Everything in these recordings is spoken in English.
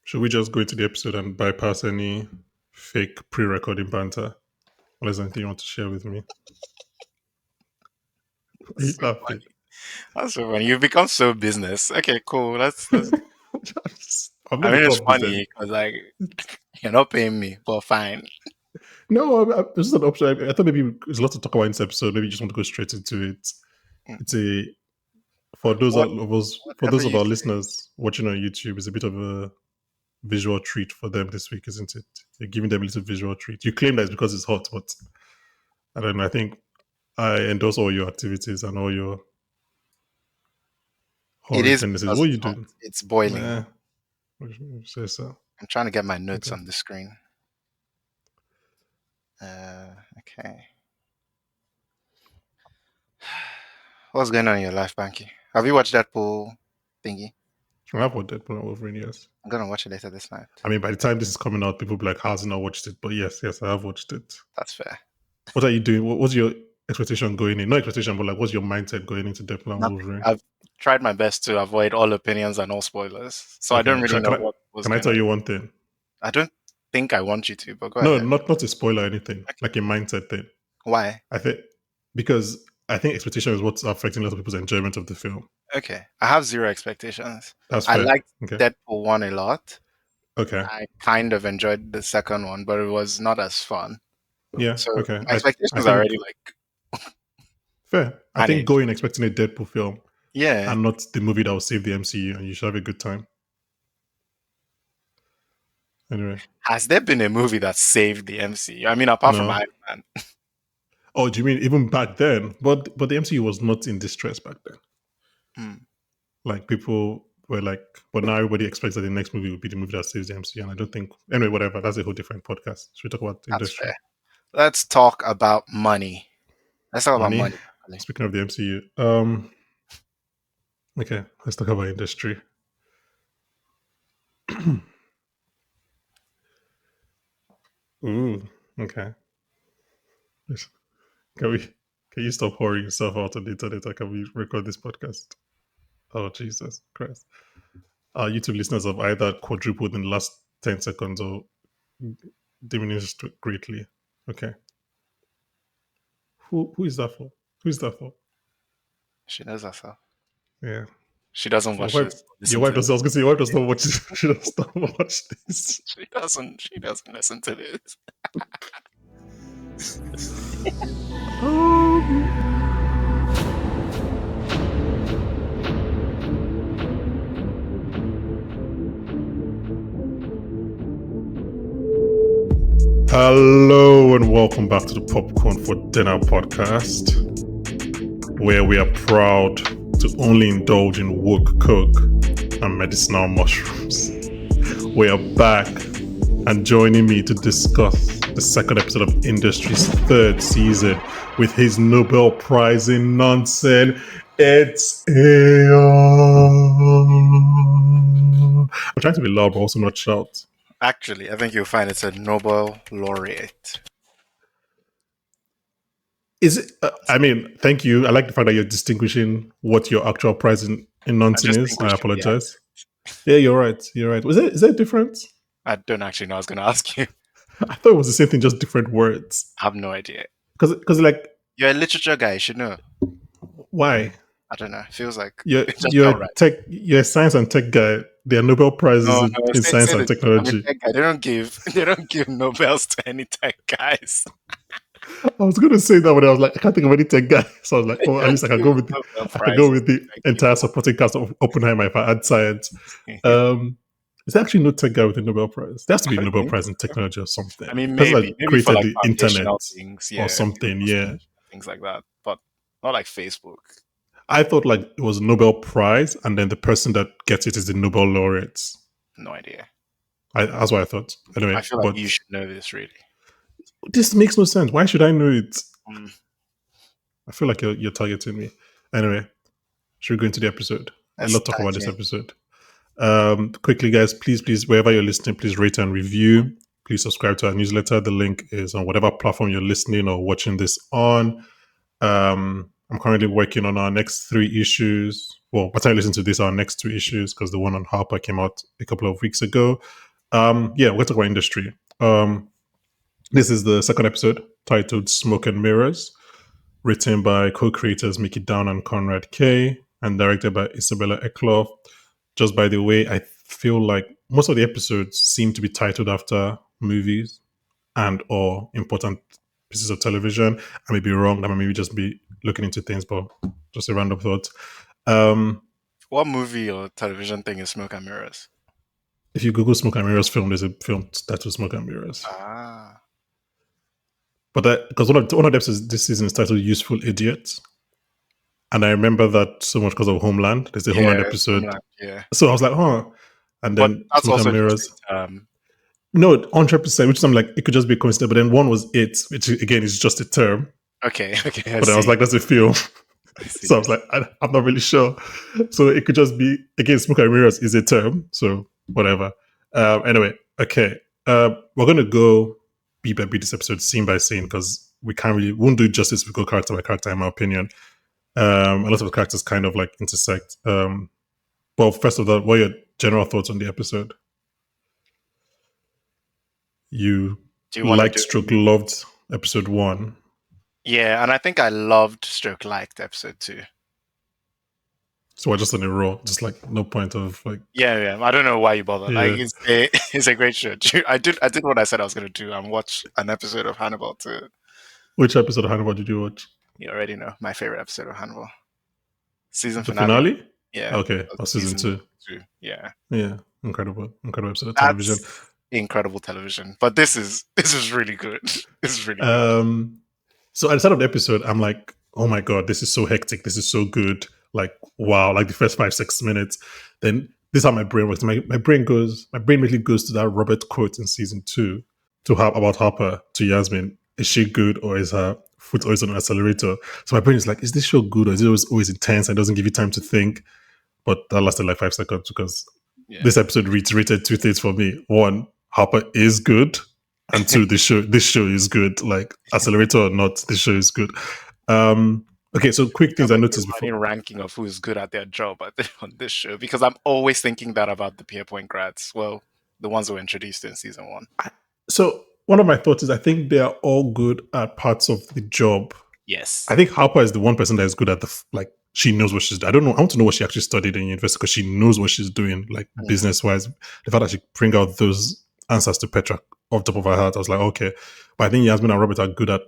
Should we just go into the episode and bypass any fake pre-recording banter? Or is there anything you want to share with me? Are you So laughing? funny. That's so funny. You've become so business. Okay, cool. That's I'm I not a mean, it's top business. funny because like you're not paying me, but fine. No, this is an option. I thought maybe there's a lot to talk about in this episode. Maybe you just want to go straight into it. Mm. It's a for those What, of us, for whatever those of you our say. listeners watching on YouTube, it's a bit of a visual treat for them this week, isn't it? You're giving them a little visual treat. You claim that it's because it's hot, but I don't know. I think I endorse all your activities and all your It horrid is tendencies. because What are it's you hot. doing? It's boiling. Nah, say so. I'm trying to get my notes Okay. on the screen. Okay. What's going on in your life, Banky? Have you watched that pool thingy? I have watched Deadpool and Wolverine, yes. I'm gonna watch it later this night. I mean, by the time this is coming out, people will be like, how's he not watched it? But yes, I have watched it. That's fair. What are you doing? What's your expectation going in? Not expectation, but like, what's your mindset going into Deadpool and Nothing. Wolverine? I've tried my best to avoid all opinions and all spoilers, so I don't really know what was Can I going tell on. you one thing? I don't think I want you to, but go No, ahead. not a spoiler or anything. Like a mindset thing. Why? I think because I think expectation is what's affecting a lot of people's enjoyment of the film. Okay, I have zero expectations. That's I fair. liked Okay. Deadpool 1 a lot. Okay. I kind of enjoyed the second one, but it was not as fun. Yeah. So Okay. my expectations I are think already like fair. I think managed. going expecting a Deadpool film Yeah. and not the movie that will save the MCU, and you should have a good time. Anyway. Has there been a movie that saved the MCU? I mean, apart from No. Iron Man. Oh, do you mean even back then? But the MCU was not in distress back then. Like people were like, but now everybody expects that the next movie will be the movie that saves the MCU, and I don't think. Anyway, whatever. That's a whole different podcast. Should we talk about That's industry? fair. Let's talk about money. Let's talk about money. Speaking of the MCU, okay, let's talk about industry. Ooh, okay. Can you stop whoring yourself out on the internet? Or can we record this podcast? Oh, Jesus Christ. Our YouTube listeners have either quadrupled in the last 10 seconds or diminished greatly. Okay. Who is that for? Who is that for? She knows herself. Yeah. She doesn't watch this. Your wife does. I was gonna say your wife does not watch this. She does not watch this. She doesn't listen to this. Hello and welcome back to the Popcorn for Dinner podcast, where we are proud to only indulge in woke coke and medicinal mushrooms. We are back, and joining me to discuss the second episode of Industry's third season with his Nobel Prize in nonsense, it's Eyo. I'm trying to be loud but also not shout. Actually, I think you'll find it's a Nobel laureate. Is it? I mean, thank you. I like the fact that you're distinguishing what your actual prize in nonsense is. I apologize. Yeah, you're right. You're right. Is there a difference? I don't actually know. I was going to ask you. I thought it was the same thing, just different words. I have no idea. Because like you're a literature guy, you should know. Why? I don't know. It feels like you're a science and tech guy. There are Nobel prizes in science and technology. They don't give Nobels to any tech guys. I was going to say that, but I was like, I can't think of any tech guy. So I was like, oh, at least I can go with the entire supporting cast of Oppenheimer if I add science. Is there actually no tech guy with a Nobel Prize? There has to be a Nobel Prize in technology or something. I mean, maybe created for like the internet things, or something, yeah, things like that, but not like Facebook. I thought like it was a Nobel Prize, and then the person that gets it is the Nobel laureate. No idea. That's what I thought. Anyway, I feel like you should know this. Really, this makes no sense. Why should I know it? I feel like you're targeting me. Anyway, should we go into the episode? Let's talk about this episode. Quickly, guys, please, wherever you're listening, please rate and review. Please subscribe to our newsletter. The link is on whatever platform you're listening or watching this on. I'm currently working on our next 3 issues. Well, by the time you listen to this, our next 2 issues, because the one on Harper came out a couple of weeks ago. We're going to talk about industry. This is the second episode titled Smoke and Mirrors, written by co-creators Mickey Down and Conrad K, and directed by Isabella Eckloff. Just by the way, I feel like most of the episodes seem to be titled after movies and or important pieces of television. I may be wrong. I may maybe just be looking into things, but just a random thought. What movie or television thing is Smoke and Mirrors? If you Google Smoke and Mirrors film, there's a film titled Smoke and Mirrors. Ah. But because one of the episodes this season is titled Useful Idiots. And I remember that so much because of Homeland. There's a Homeland episode. Homeland, yeah. So I was like, and then that's Smoke also and Mirrors. Just, no, 100%, which is I'm like, it could just be a coincidence. But then one was it, which again is just a term. Okay. But then I was like, that's a film. So I was like, I'm not really sure. So it could just be, again, Smoke and Mirrors is a term. So whatever. Anyway, okay. We're going to go beat by beat this episode, scene by scene, because won't do justice if we go character by character, in my opinion. A lot of the characters kind of like intersect. Well, first of all, what are your general thoughts on the episode? You liked stroke loved episode 1. Yeah, and I think I loved stroke liked episode 2. So we're just on a roll, just like no point of like. Yeah. I don't know why you bother. Yeah. Like it's a great show. I did what I said I was going to do and watch an episode of Hannibal too. Which episode of Hannibal did you watch? You already know my favorite episode of Hannibal. Season the finale. Yeah. Okay. Or season 2. Yeah. Yeah. Incredible episode of television. Incredible television. But this is really good. This is really good. So at the start of the episode, I'm like, oh my God, this is so hectic. This is so good. Like, wow, like the first 5-6 minutes. Then this is how my brain works. My brain immediately goes to that Robert quote in season 2 about Harper to Yasmin. Is she good or is her foot always on an accelerator? So my brain is like, is this show good or is it always intense and doesn't give you time to think? But that lasted like 5 seconds because this episode reiterated 2 things for me. 1, Harper is good. And 2, this show is good. Like, accelerator or not, this show is good. Okay, so quick things I noticed before. Ranking of who is good at their job on this show, because I'm always thinking that about the Pierpoint grads. Well, the ones who were introduced in season 1. So one of my thoughts is I think they are all good at parts of the job. Yes. I think Harper is the one person that is good at she knows what she's doing. I don't know. I want to know what she actually studied in university because she knows what she's doing, like business-wise. The fact that she bring out those answers to Petra off the top of her head, I was like, okay. But I think Yasmin and Robert are good at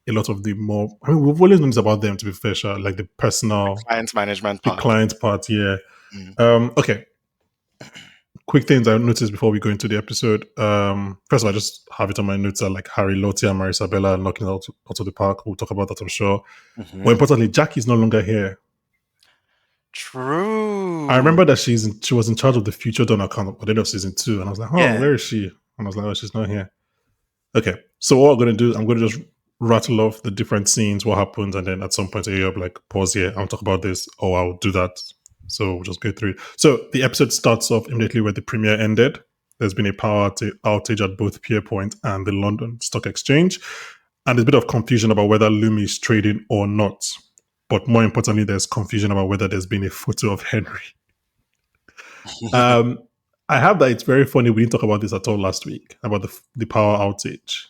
a lot of the more. I mean, we've always known this about them, to be fair, sure, like the personal, client management part. The client part, yeah. Okay. Quick things I noticed before we go into the episode. First of all, I just have it on my notes that like Harry, Lottie, and Marisabella knocking out of the park. We'll talk about that, I'm sure. More importantly, Jackie's no longer here. True. I remember that she was in charge of the Future Dawn account at the end of season 2, and I was like, where is she? And I was like, oh, she's not here. Okay, so what I'm going to do, I'm going to just rattle off the different scenes, what happens, and then at some point, I'll be like, pause here, I'll talk about this, or I'll do that. So we'll just go through it. So the episode starts off immediately where the premiere ended. There's been a power outage at both Pierpoint and the London Stock Exchange, and there's a bit of confusion about whether Lumi is trading or not. But more importantly, there's confusion about whether there's been a photo of Henry. I have that it's very funny. We didn't talk about this at all last week, about the power outage.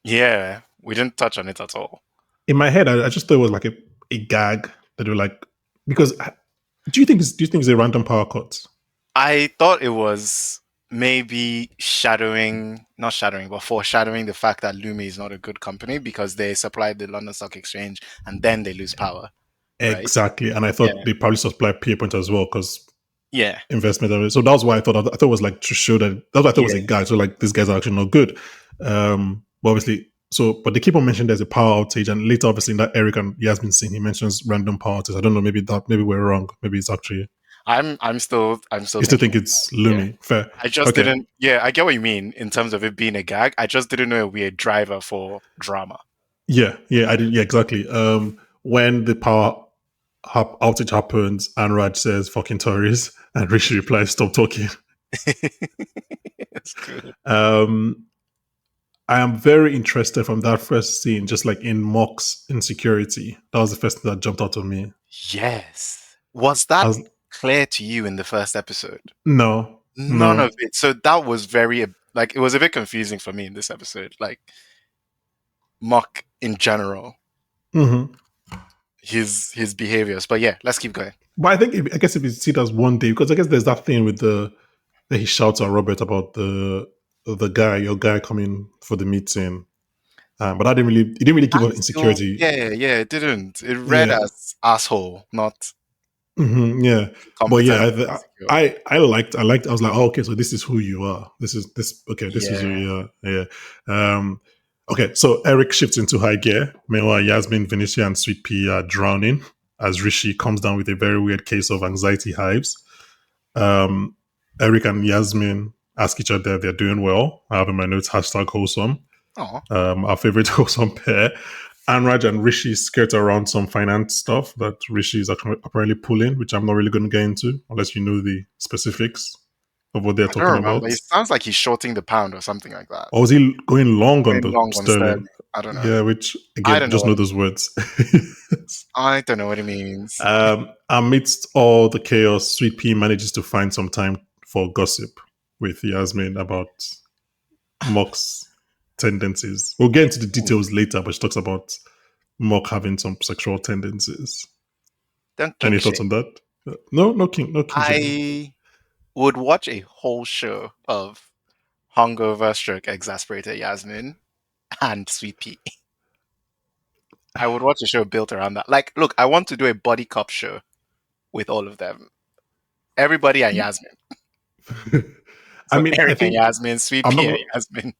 Yeah, we didn't touch on it at all. In my head, I just thought it was like a gag that they were like, because do you think it's a random power cut? I thought it was maybe foreshadowing the fact that Lumi is not a good company because they supplied the London Stock Exchange and then they lose power. Exactly. Right? And I thought they probably supplied Pierpoint as well because investment. So that was why I thought it was like to show that. That's why I thought it was a gag. So like these guys are actually not good. But obviously, but they keep on mentioning there's a power outage, and later obviously in that Eric and Yasmin scene, he mentions random power outage. I don't know. Maybe we're wrong. Maybe it's actually. I'm still. You still think it's Lumi? Yeah. Fair. I just didn't. Yeah, I get what you mean in terms of it being a gag. I just didn't know a weird driver for drama. Yeah, I did. Yeah, exactly. When the power outage happens, and Raj says "fucking Tories," and Rishi replies, "Stop talking." It's good. I am very interested from that first scene, just like in Mock's insecurity. That was the first thing that jumped out of me. Yes. Was I that was clear to you in the first episode? no, None of no. it. So that was very like it was a bit confusing for me in this episode. Like Muck in general, Hmm. his behaviors. But yeah, let's keep going. But I guess if you see it as one day, because I guess there's that thing with that he shouts at Robert about your guy coming for the meeting. But that didn't really, it didn't really give I us still, insecurity. yeah, it didn't. It read Yeah, as asshole, not yeah. But competent, yeah, insecure. I liked. I was like, oh, okay, so this is who you are. This is this. Okay, this is who Yeah. you are. Yeah. Um. Okay, so Eric shifts into high gear. Meanwhile, Yasmin, Venisha, and Sweet Pea are drowning as Rishi comes down with a very weird case of anxiety hives. Um, Eric and Yasmin ask each other if they're doing well. I have in my notes #wholesome. Oh, Our favorite wholesome pair. Anraj and Rishi skirt around some finance stuff that Rishi is apparently pulling, which I'm not really going to get into unless you know the specifics of what they're I don't talking remember. about. It sounds like he's shorting the pound or something like that. Or was he going long on Going the long on sterling? sterling. I don't know. Yeah, which I again, don't know just what know it those means. words. I don't know what it means. Amidst all the chaos, Sweet Pea manages to find some time for gossip with Yasmin about Mock's tendencies. We'll get into the details later, but she talks about Mock having some sexual tendencies. Don't Any kink thoughts shame. on that? No, no king shaming. I would watch a whole show of hungover stroke exasperated Yasmin and Sweet Pea. I would watch a show built around that. Like, look, I want to do a body cop show with all of them. Everybody and Yasmin. I So mean, I Eric and think Yasmin, Sweet I'm Pea and not. Yasmin.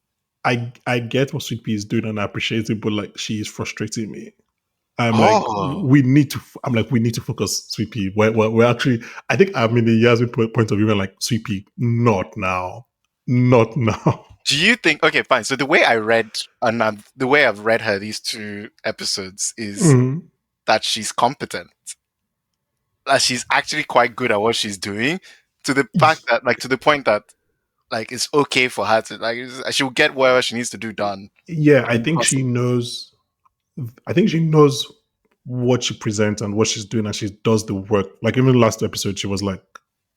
I get what Sweet Pea is doing and I appreciate it, but like she is frustrating me. I'm like, Oh, we need to. I'm like, we need to focus, Sweet Pea. We're actually. I think I'm in the Yasmin point of view. We're like, Sweet Pea, not now, not now. do you think? Okay, fine. So the way I read and the way I've read her these two episodes is Mhm. that she's competent. That she's actually quite good at what she's doing. To the fact that, like, to the point that, like, it's okay for her to, like, she'll get whatever she needs to do done. Yeah, I And think she knows. I think she knows what she presents and what she's doing, and she does the work. Like even the last episode, she was like,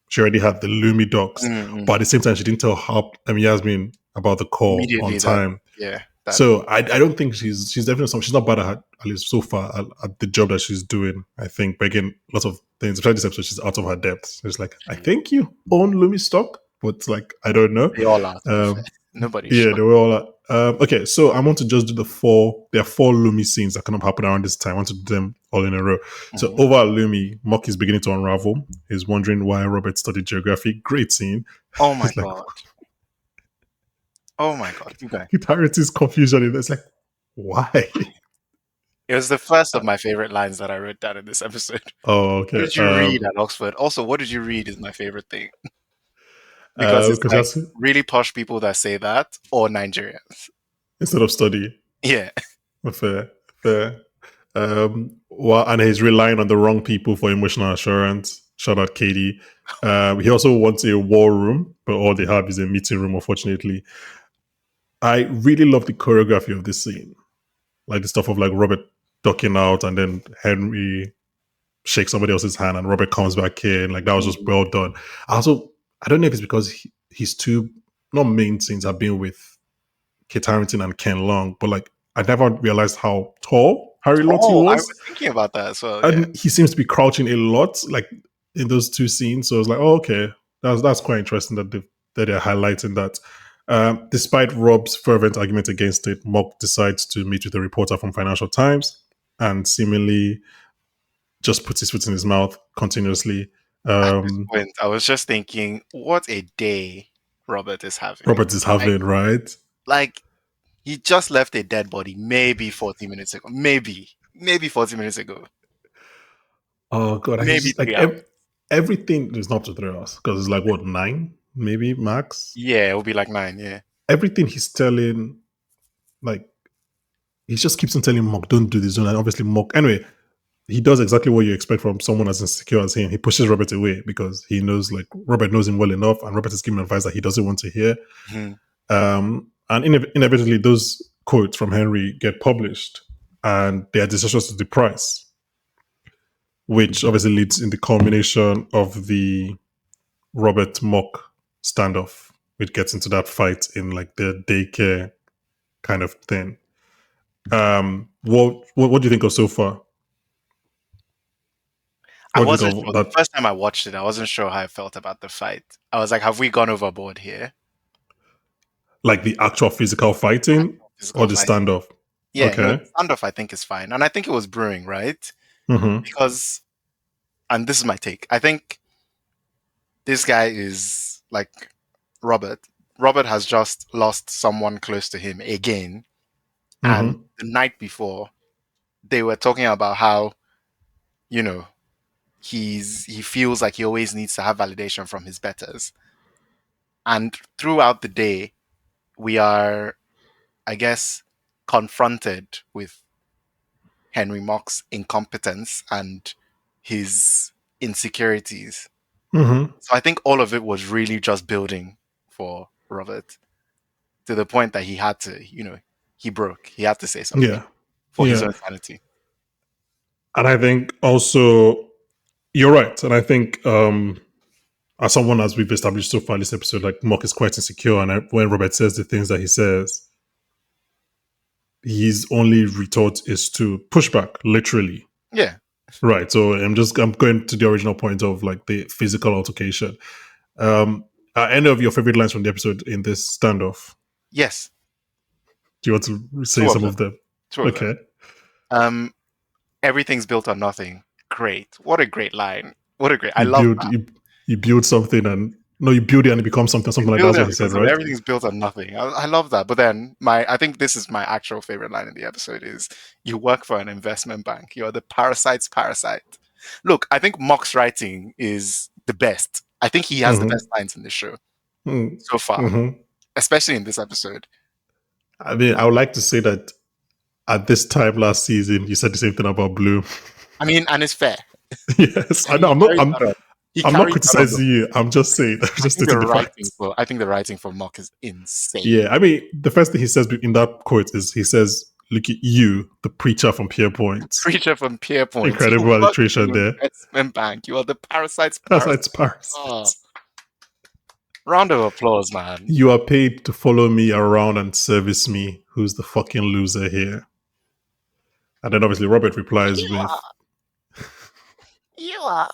she already had the Lumi docs, but at the same time, she didn't tell Yasmin about the call on immediately that, time. yeah, that, So I don't think she's definitely some. She's not bad at least so far at the job that she's doing. I think, but again, lots of things. Especially this episode, she's out of her depth. It's like I think you own Lumi stock, but like I don't know. they all are, to be fair. Um, Nobody's yeah, sure. they were all. Okay, so I want to just do the four. There are four Lumi scenes that kind of happen around this time. I want to do them all in a row. So Mhm. over at Lumi, Mock is beginning to unravel. He's wondering why Robert studied geography. Great scene. Oh my He's like, god. Oh my god. Keep going. Hitarity's confusion. And it's like, why? It was the first of my favorite lines that I wrote down in this episode. Oh, What okay. did you read at Oxford? Also, what did you read is my favorite thing. Because it's Because like that's really posh people that say that or Nigerians. instead of study. Yeah. Fair, fair. Well, and he's relying on the wrong people for emotional assurance. Shout out Katie. He also wants a war room, but all they have is a meeting room, unfortunately. I really love the choreography of this scene. Like the stuff of like Robert ducking out and then Henry shakes somebody else's hand and Robert comes back in. Like that was just well done. I don't know if it's because his two, not main scenes have been with Kit Harington and Ken Long, but like I never realized how tall Harry Lottie Oh, I was was. thinking about that as well. Yeah. And he seems to be crouching a lot, like in those two scenes. So I was like, oh, okay, that's quite interesting that they're highlighting that. Despite Rob's fervent argument against it, Mock decides to meet with a reporter from Financial Times and seemingly just puts his foot in his mouth continuously. At this Um, point, I was just thinking, what a day Robert is having. Robert is having, right? Like he just left a dead body maybe 40 minutes ago. Maybe 40 minutes ago. Oh god, he's Maybe just like 3 hours. everything is not to 3 hours because it's like what 9 maybe max. Yeah, it will be like 9. Yeah. Everything he's telling, like he just keeps on telling Mock, don't do this, and obviously Mock. Anyway, he does exactly what you expect from someone as insecure as him. He pushes Robert away because he knows, like Robert knows him well enough, and Robert is giving advice that he doesn't want to hear. Mhm. And inevitably, those quotes from Henry get published, and they are disastrous to the price, which obviously leads in the culmination of the Robert Muck standoff, which gets into that fight in like the daycare kind of thing. What do you think of so far? I What do you wasn't think sure. of The that? first time I watched it, I wasn't sure how I felt about the fight. I was like, have we gone overboard here? Like the actual physical fighting or Physical the fighting. standoff? Yeah, no, Okay. the standoff I think is fine. And I think it was brewing, right? Mm-hmm. Because, and this is my take, I think this guy is like Robert. Robert has just lost someone close to him again. And Mm-hmm. the night before, they were talking about how, you know, he feels like he always needs to have validation from his betters. And throughout the day, we are, I guess, confronted with Henry Mock's incompetence and his insecurities. Mm-hmm. So I think all of it was really just building for Robert to the point that he had to, he broke. He had to say something Yeah. for his Yeah. own sanity. And I think also you're right. And I think as someone as we've established so far in this episode, like Mock is quite insecure, and when Robert says the things that he says, his only retort is to push back, literally. Yeah. Right. So I'm going to the original point of like the physical altercation. Are any of your favorite lines from the episode in this standoff? Yes. Do you want to say Two of some them. of them? Two of them. Okay. Everything's built on nothing. Great. What a great line. What a great. I You love build that. you build something and no, you build it and it becomes You something like build that's it what he said, because of right? everything's built on nothing. I love that. But then I think this is my actual favorite line in the episode is you work for an investment bank. You're the parasite's parasite. Look, I think Mock's writing is the best. I think he has the Mm-hmm. best lines in the show so Mm-hmm. far, Mm-hmm. especially in this episode. I mean, I would like to say that at this time last season, you said the same thing about Blue. I mean, and it's fair. Yes, I And he know. carries that on. He I'm not carries that on the criticizing you. I'm just saying. I'm just stating the facts. I think the writing for Mock is insane. Yeah, I mean, the first thing he says in that quote is he says, "Look at you, the preacher from Pierpoint." Preacher from Pierpoint. You Incredible work in alliteration an there. investment bank. You are the parasite's That's why parasite. it's Paris. Oh, round of applause, man. You are paid to follow me around and service me. Who's the fucking loser here? And then obviously Robert replies You are. with, You are.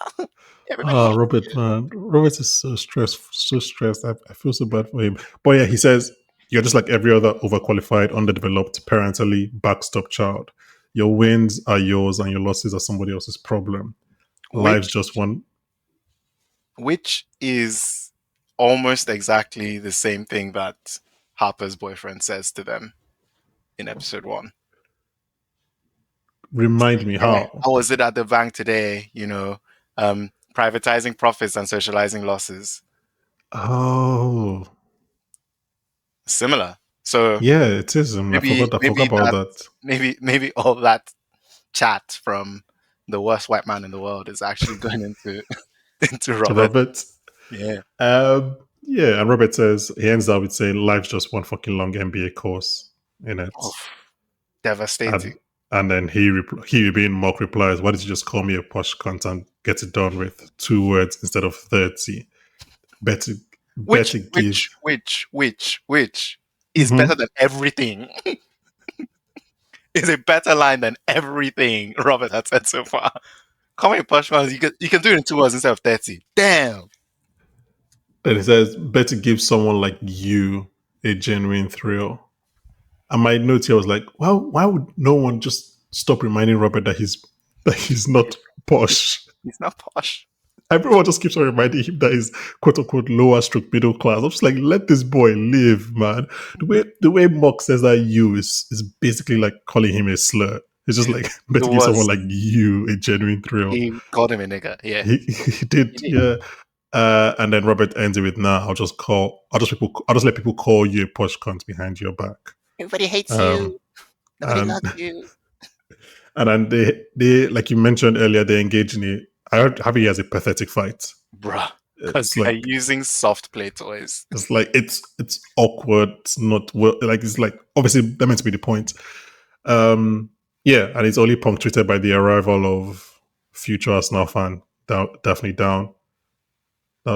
Everybody hates Robert, you. man. Robert is so stressed, so stressed. I feel so bad for him. But yeah, he says, you're just like every other overqualified, underdeveloped, parentally backstop child. Your wins are yours and your losses are somebody else's problem. Life's Which just one. which is almost exactly the same thing that Harper's boyfriend says to them in episode 1. Remind me Yeah. how. How was it at the bank today? Privatizing profits and socializing losses. Oh, Similar. So yeah, it is. I forgot maybe about that. maybe all that chat from the worst white man in the world is actually going into into To Robert. Robert. Yeah. Yeah, and Robert says he ends up with saying life's just one fucking long MBA course in it. Oof. Devastating. And then he being Mock replies, "Why did you just call me a posh cunt and get it done with 2 words instead of 30? Better Which better give." which is better Mhm. than everything. Is a better line than everything Robert had said so far. Call me a posh man. You can do it in 2 words instead of 30. Damn. Then he says, "Better give someone like you a genuine thrill." And my note here was like, well, why would no one just stop reminding Robert that he's not posh? He's not posh. Everyone just keeps on reminding him that he's quote unquote lower stroke middle class. I'm just like, let this boy live, man. The way Mock says that you is basically like calling him a slur. It's just like It better give someone was. like you a genuine thrill. He called him a nigger. Yeah. He did, He did. yeah. And then Robert ends it with, "Nah, I'll just let people call you a posh cunt behind your back." Everybody hates Um, you. Nobody and loves you. and then they like you mentioned earlier, they engage in I heard Harvey has a pathetic fight. Bruh. Because It's they're like using soft play toys. it's awkward. It's not well. Like it's like obviously that meant to be the point. Um, yeah, and it's only punctuated by the arrival of future Arsenal fan Daphne Down. That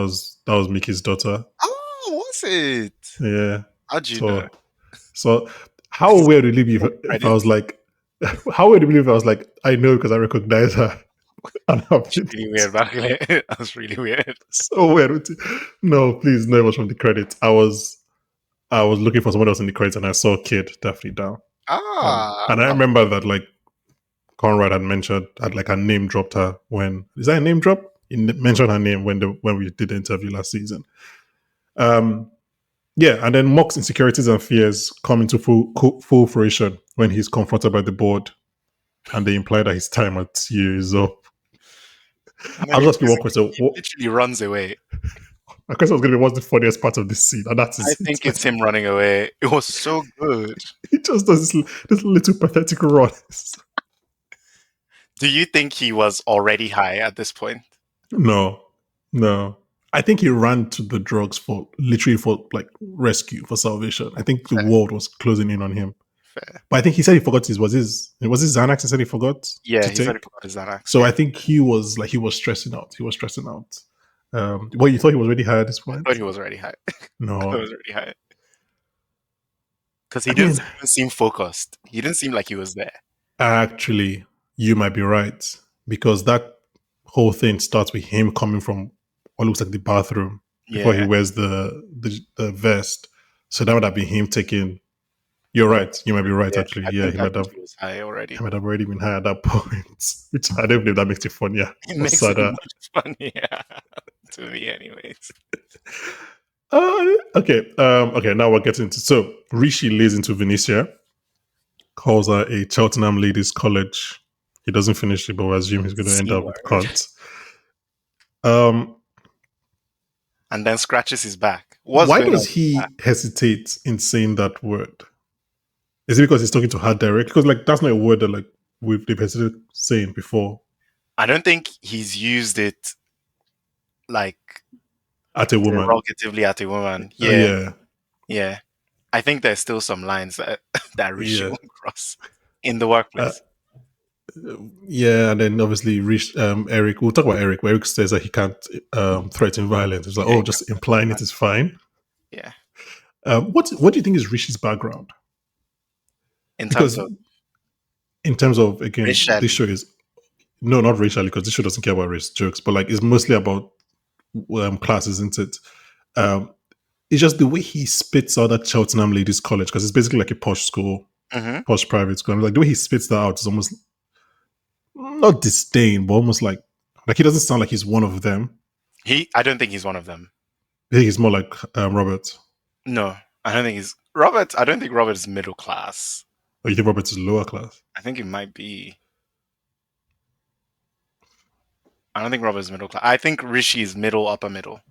was Mickey's daughter. Oh, was it? Yeah. How'd you know? So how weird would it be if I Credit. was like, how weird would it be if I was like, I know because I recognize her. And I've been Really weird, Bankole. That was really weird. so weird. No, please, no, it was from the credits. I was looking for someone else in the credits and I saw Kid Daphne Down. Ah, And I remember that like Conrad had like a name dropped her when is that a name drop? He mentioned her name when we did the interview last season. Um, yeah, and then Mock's insecurities and fears come into full fruition when he's confronted by the board, and they imply that his time at CU is up. and then I'll just ask you one question. he literally runs away. My question was going to be, what's the funniest part of this scene? And that I is think it. it's him running away. It was so good. He just does this little pathetic run. Do you think he was already high at this point? No, no. I think he ran to the drugs for literally for like rescue, for salvation. I think the Fair, world was closing in on him. fair. But I think he said he forgot his Xanax. He said he forgot Yeah, to he said he take. forgot his Xanax. So Yeah. I think he was stressing out. He was stressing out. Well, you thought he was already high at this I point? thought he was already high. I thought he No. was already high. Because he I didn't mean, even seem focused. He didn't seem like he was there. actually, you might be right because that whole thing starts with him coming from what looks like the bathroom before he Yeah. wears the vest. So that would have been him taking. You're Oh, right. You might be right. yeah. Actually, yeah, he I might think have. he was high He already. might have already been high at that point. Which I don't believe that makes it funnier It or makes it sadder. much funnier to me, anyways. Okay. Okay. Now we're getting to so Rishi lays into Venetia, calls her a Cheltenham Ladies College. He doesn't finish it, but we assume he's going to end C up with word. cunt. Um, And then scratches his back. What's why going on does with that? he hesitate in saying that word? Is it because he's talking to her directly? Because like that's not a word that like they've hesitated saying before I don't think he's used it like at a woman. derogatively at a woman. Uh, Yeah, yeah, yeah. I think there's still some lines that that Rishi yeah, won't cross in the uh, workplace. yeah. And then obviously, Eric. We'll talk about Eric. Where Eric says that he can't threaten violence. It's like, Yeah, oh, just implying it is fine. yeah. What do you think is Rishi's background? In terms Because of in terms of again, this racially, show is no, not racially, because this show doesn't care about race jokes, but like it's mostly about class, isn't it? Um, it's just the way he spits out at Cheltenham Ladies College because it's basically like a posh school, hmm posh private school. And like the way he spits that out is almost not disdain, but almost like he doesn't sound like he's one of them. I don't think he's one of them. I think he's more like Robert. No, I don't think he's Robert. I don't think Robert is middle class. Or you think Robert is lower class? I think he might be. I don't think Robert is middle class. I think Rishi is middle, upper middle.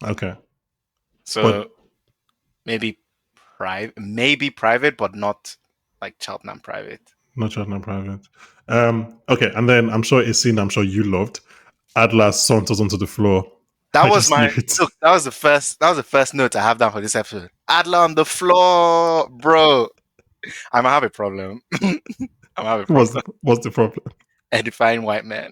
Okay, So but maybe private, but not like Cheltenham private. not Cheltenham private. Okay, and then I'm sure a scene I'm sure you loved. Adler saunters onto the floor. That I was just knew my it. look. That was the first. That was the first note I have down for this episode. Adler on the floor, bro. I'm gonna have a problem. I'm gonna have a problem. What's the problem? Edifying white man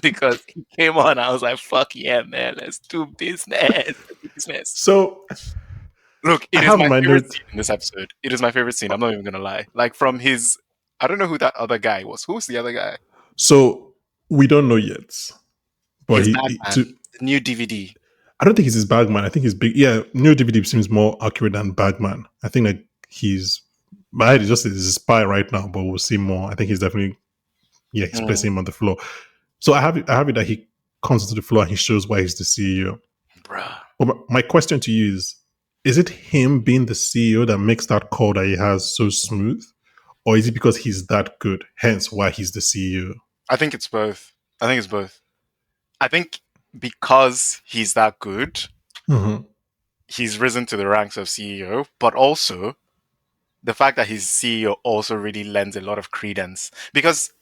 because he came on. I was like, "Fuck yeah, man! Let's do business. Let's do business." So Look, I it is have my my favorite note. scene in this episode. It is my favorite scene. I'm not even gonna lie. Like from his, I don't know who that other guy was. Who's the other guy? So we don't know yet, but His bad man. The new DVD. I don't think he's his bagman. I think he's big. Yeah, new DVD seems more accurate than bagman. I think like he's my head is just he's a spy right now, but we'll see more. I think he's definitely he's Mm, placing him on the floor. So I have it that he comes to the floor and he shows why he's the CEO. bruh. But my question to you is it him being the CEO that makes that call that he has so smooth? Or is it because he's that good, hence why he's the CEO? I think it's both. I think it's both. I think because he's that good, Mm-hmm. he's risen to the ranks of CEO, but also the fact that he's CEO also really lends a lot of credence because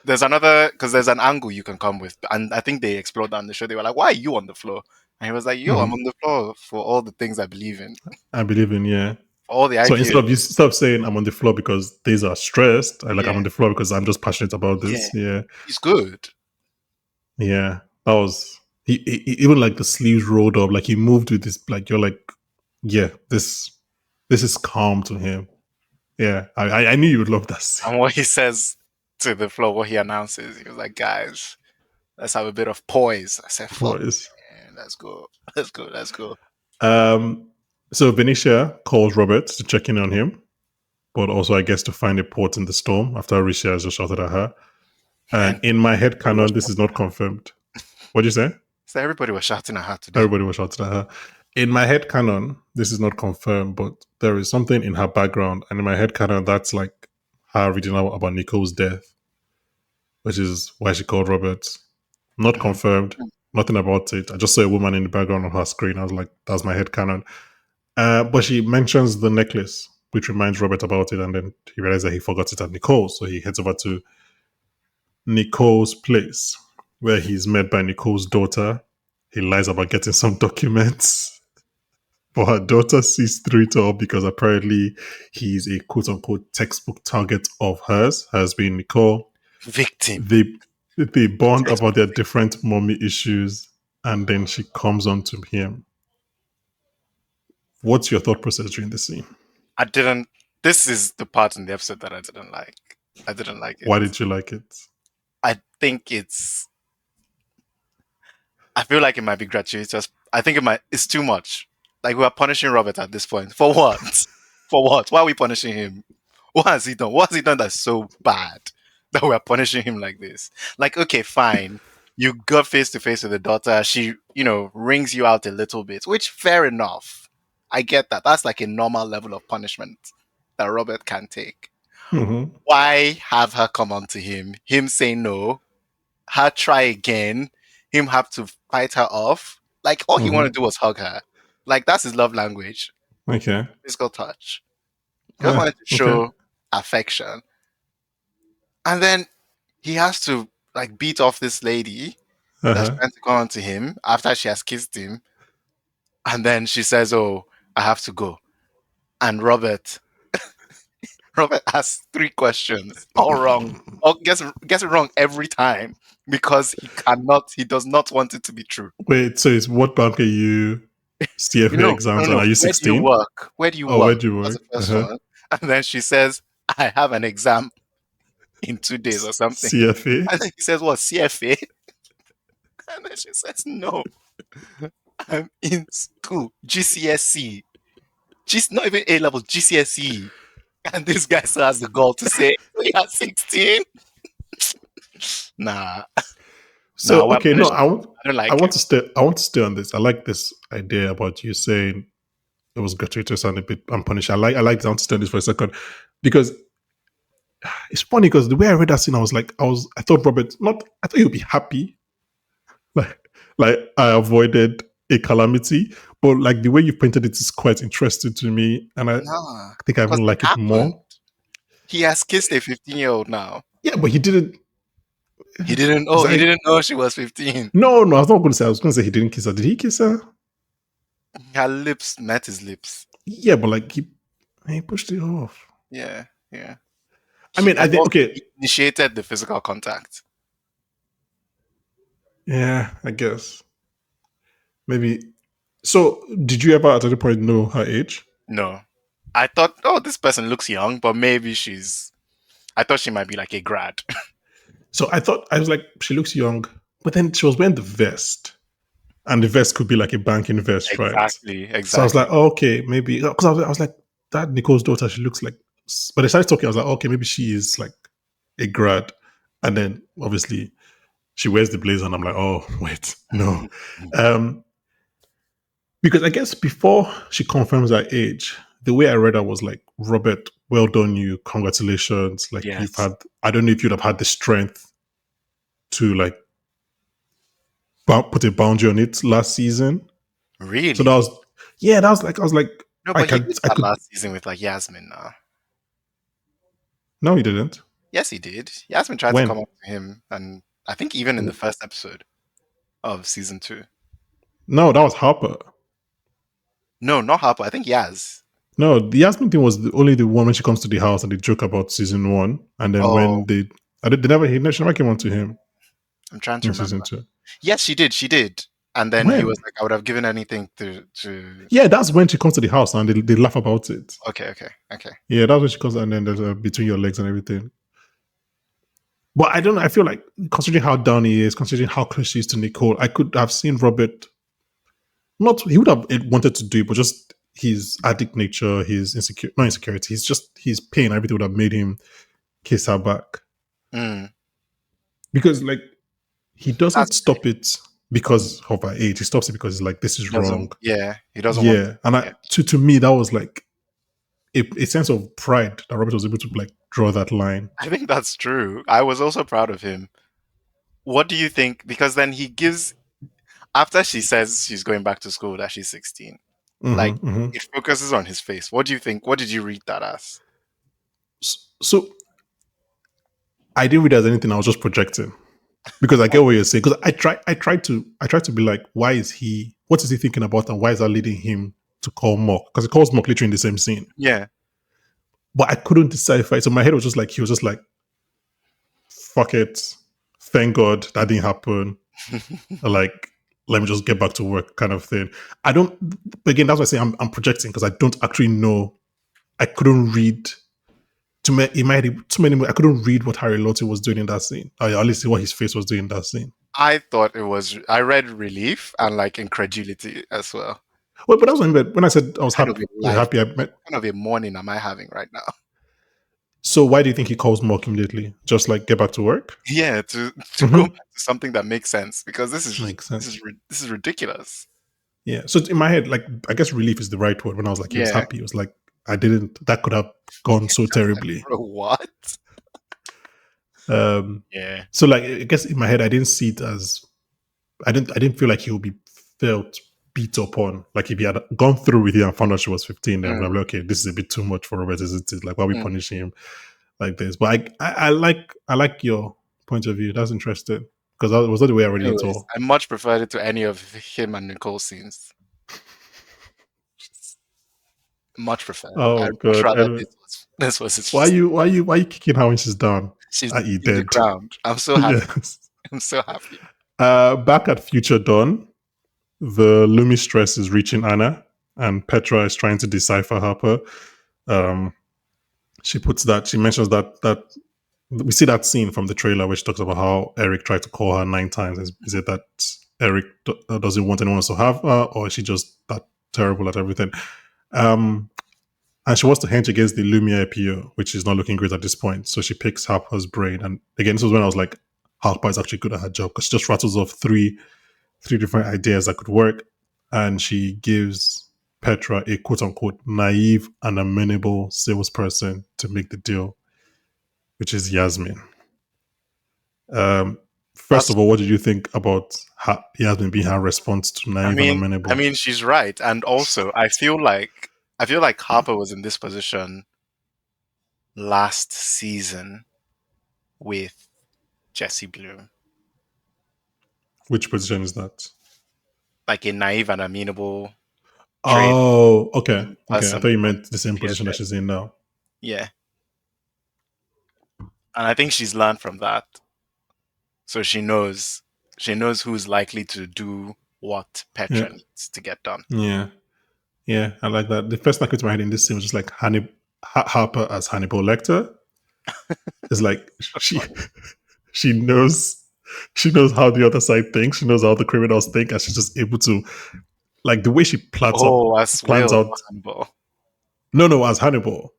there's another because there's an angle you can come with, and I think they explored that on the show. They were like, "Why are you on the floor?" And he was like, "Yo, I'm Mhm. on the floor for all the things I believe in, I believe in, yeah. for all the So ideas." instead of saying I'm on the floor because days are stressed, I'm Yeah, on the floor because I'm just passionate about yeah, this. Yeah, he's good. yeah. That was even like the sleeves rolled up, like he moved with this. Like you're like, yeah, this is calm to him. Yeah, I knew you would love that scene. And what he says to the floor, what he announces, he was like, "Guys, let's have a bit of poise." I said, "Fuck, Boys. man, let's go, let's go, let's go." Um. So Venetia calls Robert to check in on him, but also I guess to find a port in the storm after Rishi has just shouted at her. And And in my head everybody was canon, this is not confirmed. What'd you say? so everybody was shouting at her today. Everybody was shouting at her. In my head canon, this is not confirmed, but there is something in her background, and in my head canon, that's like her reading out about Nicole's death, which is why she called Robert. Not Mhm. confirmed, nothing about it. I just saw a woman in the background on her screen. I was like, that's my head canon. But she mentions the necklace, which reminds Robert about it, and then he realizes that he forgot it at Nicole's, so he heads over to Nicole's place, where he's met by Nicole's daughter. He lies about getting some documents. But her daughter sees through it all because apparently he's a quote unquote textbook target of hers being Nicole. Victim. They they bond about their different mommy issues, and then she comes on to him. What's your thought process during the scene? I didn't. This is the part in the episode that I didn't like. I didn't like it. Why did you like it? I think it's. I feel like it might be gratuitous. I think it might. It's too much. Like we are punishing Robert at this point. For what? For what? Why are we punishing him? What has he done? What has he done that's so bad that we are punishing him like this? Like, okay, fine. You got face to face with the daughter. She, rings you out a little bit, which fair enough. I get that. That's like a normal level of punishment that Robert can take. Mm-hmm. Why have her come on to him say no, her try again, him have to fight her off? Like all he wanted Mm-hmm. to do was hug her. Like that's his love language, Okay. physical touch. He just wanted to Okay. show affection. And then he has to like beat off this lady that's Uh-huh. trying to come on to him after she has kissed him. And then she says, "Oh, I have to go." And Robert asks three questions, all wrong. Or gets it wrong every time because he does not want it to be true. Wait, so it's what bank are you CFA No, exams and no. are you Where do you 16? work? Where do you Oh, where work? do you Was work? the first Uh-huh. one. And then she says, "I have an exam in 2 days or something." CFA? And then he says, "What, CFA?" And then she says, "No, I'm in school, GCSE. Not even A level, GCSE." And this guy still has the gall to say, "We are 16." Nah, nah, So we're okay, no, punishing. I don't like it. I want to stay on this. I like this idea about you saying it was gratuitous and a bit unpunished. I like I want to stay on this for a second because it's funny because the way I read that scene, I thought Robert not I thought he'd be happy. Like I avoided a calamity. But like the way you painted it is quite interesting to me. And I Nah, think I because even it like it happened. more. He has kissed a 15-year-old now. Yeah, but he didn't He didn't. Oh, he I, didn't know she was 15. no, I was not gonna say I was gonna say he didn't kiss her. Did he kiss her? Her lips met his lips. Yeah, but like he pushed it off. Yeah, yeah. I mean, I And think also okay, he initiated the physical contact. yeah, I guess maybe. So, did you ever at any point know her age? No, I thought, oh, this person looks young, but maybe she's. I thought she might be like a grad. So I was like, she looks young, but then she was wearing the vest, and the vest could be like a banking vest, right? Exactly, So I was like, exactly. oh, okay, maybe because I was like, that Nicole's daughter, she looks like. But I started talking, I was like, okay, maybe she is like a grad, and then obviously she wears the blazer, and I'm like, oh, wait, no, um, because I guess before she confirms her age, the way I read her was like, Robert, well done, you, congratulations. Like you've Yes. had, I don't know if you'd have had the strength to like put a boundary on it last season. So that Really? was, yeah, that was like, I was like, No, but he did I that could. last season with like Yasmin now. No, he didn't. Yes, he did. Yasmin tried to come When? up to him, and I think even in the first episode of season 2. No, that was Harper. No, not Harper. I think Yaz. No, the Yasmin thing was only the one when she comes to the house and they joke about season one, and then when Oh, she never came on to him I'm trying to in season remember. two. Yes, she did. She did. And then he was When? like, I would have given anything to. Yeah, that's when she comes to the house and they laugh about it. Okay, okay, okay. Yeah, that's when she comes and then there's between your legs and everything. But I don't know. I feel like considering how down he is, considering how close he is to Nicole, I could have seen Robert. Not he would have wanted to do it, but just his addict nature, his not insecurity, his pain, everything would have made him kiss her back. Mm, Because like he doesn't that's stop it because of her age. He stops it because he's like, this he is doesn't. wrong. Yeah, he doesn't want. Yeah. And Yeah, to me, that was like a sense of pride that Robert was able to like draw that line. I think that's true. I was also proud of him. What do you think? Because then he gives after she says she's going back to school that she's 16. Like Mm-hmm, mm-hmm. it focuses on his face. What do you think? What did you read that as? So I didn't read it as anything. I was just projecting because I get what you're saying. Because I tried to be like, why is he? What is he thinking about, and why is that leading him to call Mock? Because he calls Mock literally in the same scene. Yeah. But I couldn't decipher it. So my head was just like, he was just like, fuck it. Thank God that didn't happen. Like, let me just get back to work kind of thing. I don't, again, that's why I say I'm projecting because I don't actually know. I couldn't read too many, too many, I couldn't read what Harry Lottie was doing in that scene. Or at least what his face was doing in that scene. I thought it was. I read relief and like incredulity as well. Well, but that was when I said I was Kind of happy. a life. Happy I met. Kind of a morning am I having right now? So why do you think he calls Mock immediately? Just like get back to work? Yeah, to go Mm-hmm. back to something that makes sense because this is just Makes sense. this is ridiculous. Yeah. So in my head, like I guess relief is the right word. When I was like, he was Yeah. happy. It was like I didn't. That could have gone so terribly. Bro, what? Um. Yeah. So like I guess in my head, I didn't see it as I didn't feel like he would be felt beat up on. Like if he had gone through with it and found out she was 15, then I'm Mm, like, okay, this is a bit too much for Robert, isn't it? Like why are we mm. punishing him like this? But I like your point of view. That's interesting because that was not the way I read it at Anyways, all. I much preferred it to any of him and Nicole scenes. Much preferred. Oh I'd much god. rather Anyway, this was his why are you kicking her when she's down? she's Are you in the dead? ground. I'm so happy. Yes. I'm so happy. Back at Future Dawn, the Lumi stress is reaching Anna, and Petra is trying to decipher Harper. Um, she mentions that we see that scene from the trailer where she talks about how Eric tried to call her 9 times. Is it that Eric doesn't want anyone else to have her, or is she just that terrible at everything? Um, and she wants to hedge against the Lumi IPO, which is not looking great at this point. So she picks Harper's brain. And again, this was when I was like, Harper is actually good at her job because she just rattles off three different ideas that could work. And she gives Petra a quote unquote naive and amenable salesperson to make the deal, which is Yasmin. Um, First That's of all, what did you think about Yasmin being her response to I naive and mean I amenable? mean she's right. And also I feel like Harper was in this position last season with Jesse Bloom. Which position is that? Like a naive and amenable trade Oh, okay. Okay. I person thought you who meant the same appeared position that there. she's in now. Yeah. And I think she's learned from that. So she knows who's likely to do what Yeah. Petra needs to get done. Yeah. Yeah. I like that. The first thing that came to my head in this scene was just like Harper as Hannibal Lecter. It's like she knows she knows how the other side thinks. She knows how the criminals think, and she's just able to like the way she Oh, as plans Will out. Hannibal. No, as Hannibal,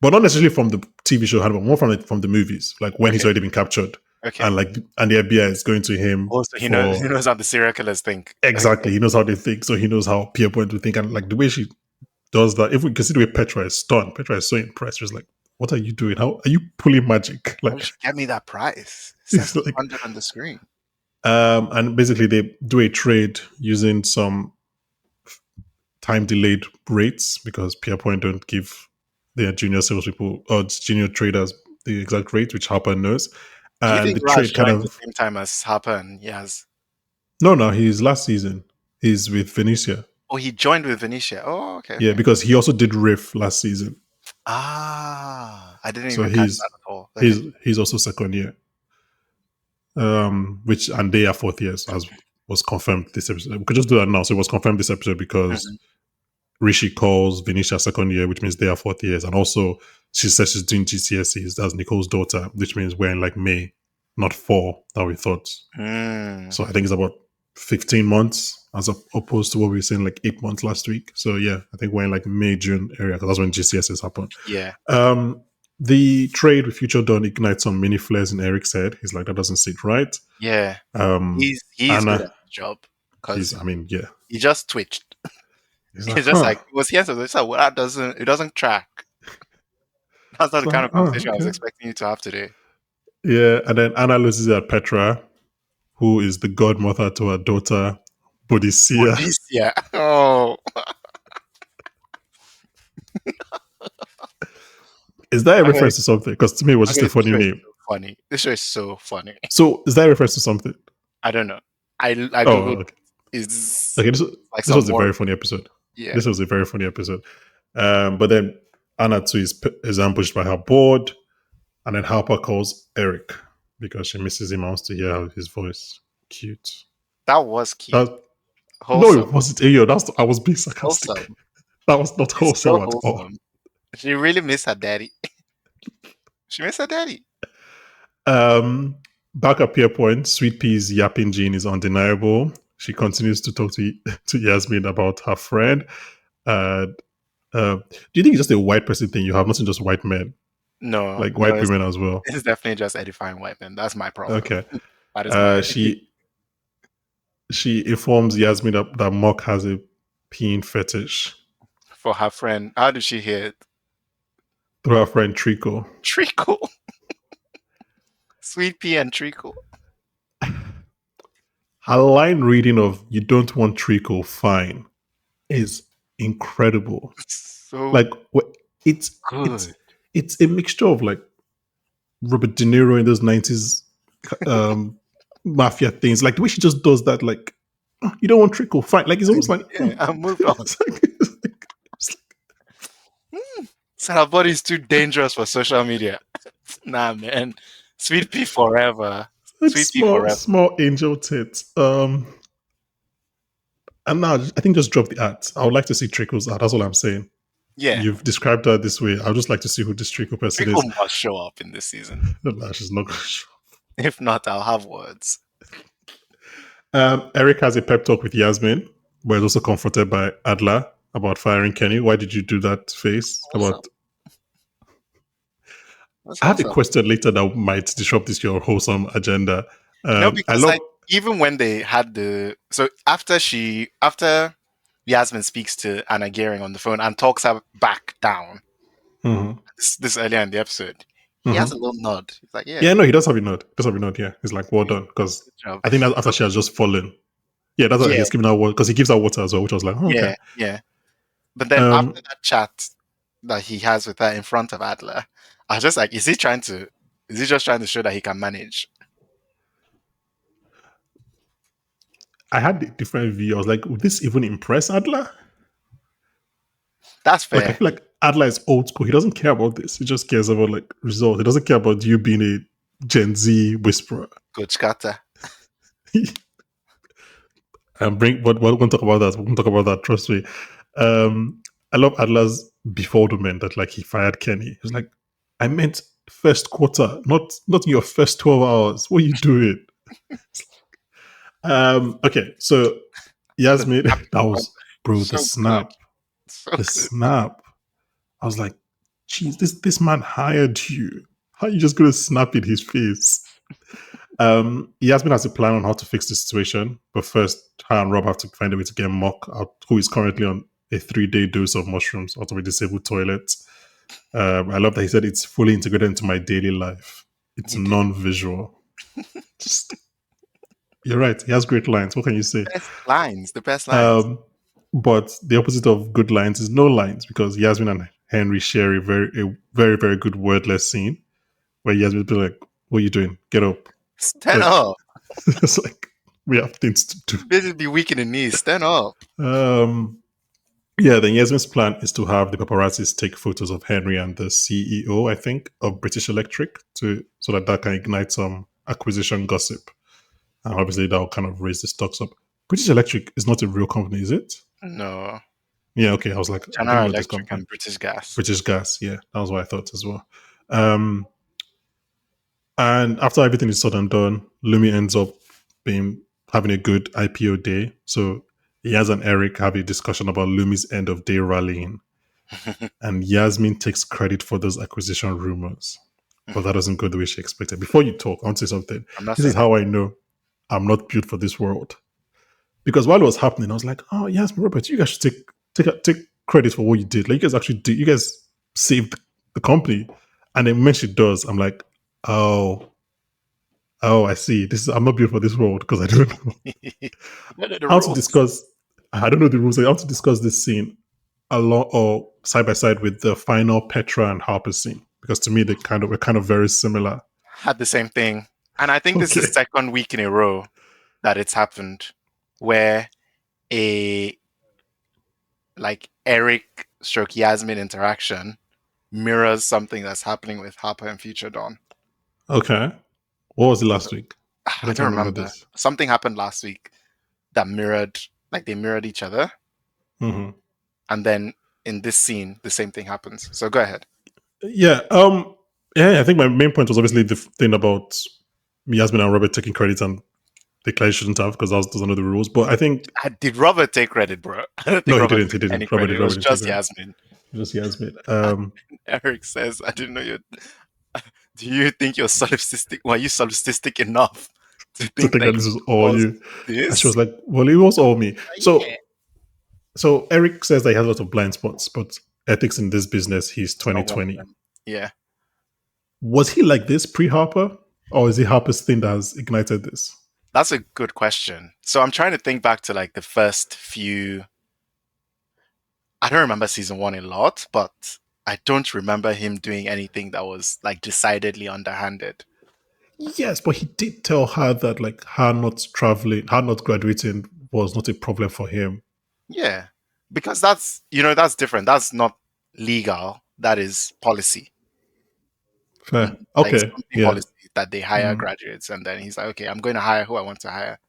but not necessarily from the TV show Hannibal, more from the movies. Like when he's Okay, already been captured, okay. and and the FBI is going to him Also, he for knows how the serial killers think. exactly. Okay. He knows how they think, so he knows how Pierpoint would think, and like the way she does that. If we consider the way Petra is stunned, Petra is so impressed. She's like, "What are you doing? How are you pulling magic?" Oh, Like get me that price. it's like 700 on the screen. and basically they do a trade using some time delayed rates because Pierpoint don't give their junior salespeople or junior traders the exact rate, which Harper knows. Do you And think the Raj trade kind joined the of same time as Harper and Yaz? no, he's last season. He's with Venetia. Oh, he joined with Venetia. Oh, okay, Yeah, okay. because he also did Riff last season. I didn't So even catch that at all. Okay. he's also second year. Which and they are fourth years, as was confirmed this episode. We could just do that now. So it was confirmed this episode because Rishi calls Venetia second year, which means they are fourth years. And also she says she's doing GCSEs. That's Nicole's daughter, which means we're in like May, not 4 that we thought. So I think it's about 15 months as opposed to what we were saying like 8 months last week. So yeah, I think we're in like May, June area because that's when GCSEs happen. Yeah. The trade with Future Dawn ignites some mini flares in Eric's head. He's like, that doesn't sit right. Yeah. He's Anna, good at the job because yeah. he just twitched. He's He's like, just like, was here, so well, that doesn't track. That's not the kind of conversation I was expecting you to have today. Yeah, and then Anna loses at Petra, who is the godmother to her daughter, Bodicea. Bodicea. Oh. Is that a reference to something? Because to me, it was just a funny name. So funny. This show is so funny. So, is that a reference to something? I don't know. I googled. Okay. Is okay? This was a very funny episode. Yeah, this was a very funny episode. But then Anna too is ambushed by her board, and then Harper calls Eric because she misses him and wants to hear his voice. Cute. That was cute. No, it wasn't Eyo. I was being sarcastic. Wholesome. That was not wholesome at all. She really missed her daddy. She missed her daddy. Back at Pier Point, Sweet Pea's yapping gene is undeniable. She continues to talk to Yasmin about her friend. Do you think it's just a white person thing? You have not seen just white men? No. Like white women as well? It's definitely just edifying white men. That's my problem. Okay. She informs Yasmin that Muck has a peeing fetish. For her friend. How did she hear it? Through her friend Treacle. Treacle? Sweet Pea and Treacle. Her line reading of "You don't want Treacle, fine," is incredible. So like it's good. It's a mixture of like Robert De Niro in those 90s mafia things. Like the way she just does that, like, oh, you don't want Treacle, fine. Like it's almost like I moved on. So her body's too dangerous for social media. Nah, man. Sweet Pea forever. Sweet Pea forever. Small angel tits. And now I think just drop the art. I would like to see Treacle's art. That's all I'm saying. Yeah. You've described her this way. I'd just like to see who this Treacle person is. Treacle must show up in this season. No, she's not going to show up. If not, I'll have words. Eric has a pep talk with Yasmin, but is also confronted by Adler about firing Kenny. Why did you do that face? Awesome. I have a question later that might disrupt your wholesome agenda. No, because even when they had after Yasmin speaks to Anna Gehring on the phone and talks her back down, this earlier in the episode, he has a little nod. He's like, yeah. Yeah, no, he does have a nod. Yeah. He's like, well done. Because I think that's after she has just fallen. Yeah, that's what he's giving her water. Because he gives her water as well, which I was like, oh, okay. Yeah. But then after that chat that he has with her in front of Adler, I was just like, is he just trying to show that he can manage? I had a different view. I was like, would this even impress Adler? That's fair. Like, I feel like Adler is old school. He doesn't care about this. He just cares about like results. He doesn't care about you being a Gen Z whisperer. Good scatter. But we're going to talk about that. We're going to talk about that. Trust me. I love Adler's befuddlement that like he fired Kenny. He was like, I meant first quarter, not your first 12 hours. What are you doing? Okay, so Yasmin, that was the snap. The snap. I was like, geez, this man hired you. How are you just gonna snap in his face? Yasmin has a plan on how to fix the situation, but first her and Rob have to find a way to get Muck out, who is currently on a 3-day dose of mushrooms out of a disabled toilet. I love that he said it's fully integrated into my daily life. It's non-visual. You're right. He has great lines. What can you say? The best lines. But the opposite of good lines is no lines, because Yasmin and Henry share a very, very good wordless scene where Yasmin be like, "What are you doing? Get up!" Stand Like up. it's like we have things to do. Basically weak in the knees. Stand up. Um, yeah, then Yasmin's plan is to have the paparazzis take photos of Henry and the CEO, I think, of British Electric, to so that can ignite some acquisition gossip, and obviously that will kind of raise the stocks up. British Electric is not a real company, is it? No. Yeah, okay. I was like, I don't General know this Electric company. and British Gas. British Gas, yeah, that was what I thought as well. Um, and after everything is said and done, Lumi ends up being having a good IPO day. So Yaz and Eric have a discussion about Lumi's end of day rallying, and Yasmin takes credit for those acquisition rumors. But that doesn't go the way she expected. Before you talk, I want to say something. I'm not This is saying how I know I'm not built for this world. Because while it was happening, I was like, "Oh, Yasmin, Robert, you guys should take credit for what you did. Like, you guys actually did. You guys saved the company." And then when she does, I'm like, "Oh, I see. I'm not built for this world because I don't know it. What are the how to rules? discuss. I don't know the rules. I want to discuss this scene along or side by side with the final Petra and Harper scene because to me they were kind of very similar. Had the same thing. And I think this is Okay. the second week in a row that it's happened where a like Eric stroke Yasmin interaction mirrors something that's happening with Harper and Future Dawn. Okay. What was it last week? I I don't don't remember remember. this. Something happened last week that they mirrored each other. Mm-hmm. And then in this scene, the same thing happens. So go ahead. Yeah. Yeah. I think my main point was obviously the thing about Yasmin and Robert taking credit and they clearly shouldn't have because those are not the rules. But I think Did Robert take credit, bro? I don't think no, he Robert didn't. He took any didn't. Robert credit. did. It Robert was didn't take just credit. Yasmin. Just Yasmin. Eric says, I didn't know you. Do you think you're solipsistic? Were you solipsistic enough to To think think that that this was it all was you, and she this? was like, "Well, it was all me." Yeah. So Eric says that he has a lot of blind spots, but ethics in this business, he's It's not one of 2020. them. Yeah. Was he like this pre Harper, or is it Harper's thing that has ignited this? That's a good question. So I'm trying to think back to like the first few. I don't remember season one a lot, but I don't remember him doing anything that was like decidedly underhanded. Yes, but he did tell her that like her not graduating was not a problem for him. Yeah. Because that's different. That's not legal. That is policy. Fair. Like it's Okay. company Yeah. policy that they hire Mm, graduates and then he's like, okay, I'm going to hire who I want to hire.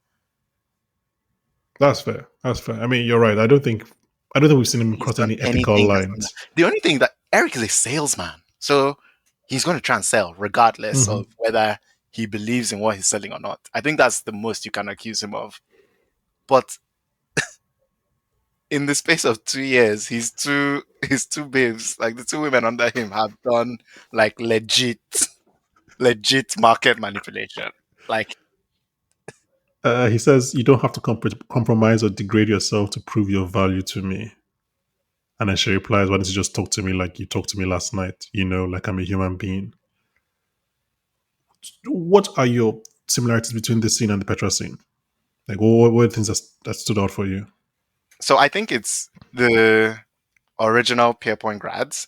that's fair. That's fair. I mean, you're right. I don't think we've seen him He's cross done any ethical anything that's under. lines. The only thing that Eric is a salesman. So he's going to try and sell regardless Hmm. of whether he believes in what he's selling or not. I think that's the most you can accuse him of. But in the space of 2 years, his two babes, like the two women under him, have done like legit market manipulation. Like He says you don't have to compromise or degrade yourself to prove your value to me. And then she replies, "Why don't you just talk to me like you talked to me last night? You know, like I'm a human being." What are your similarities between this scene and the Petra scene? Like, what were the things that stood out for you? so, I think it's the original Pierpoint grads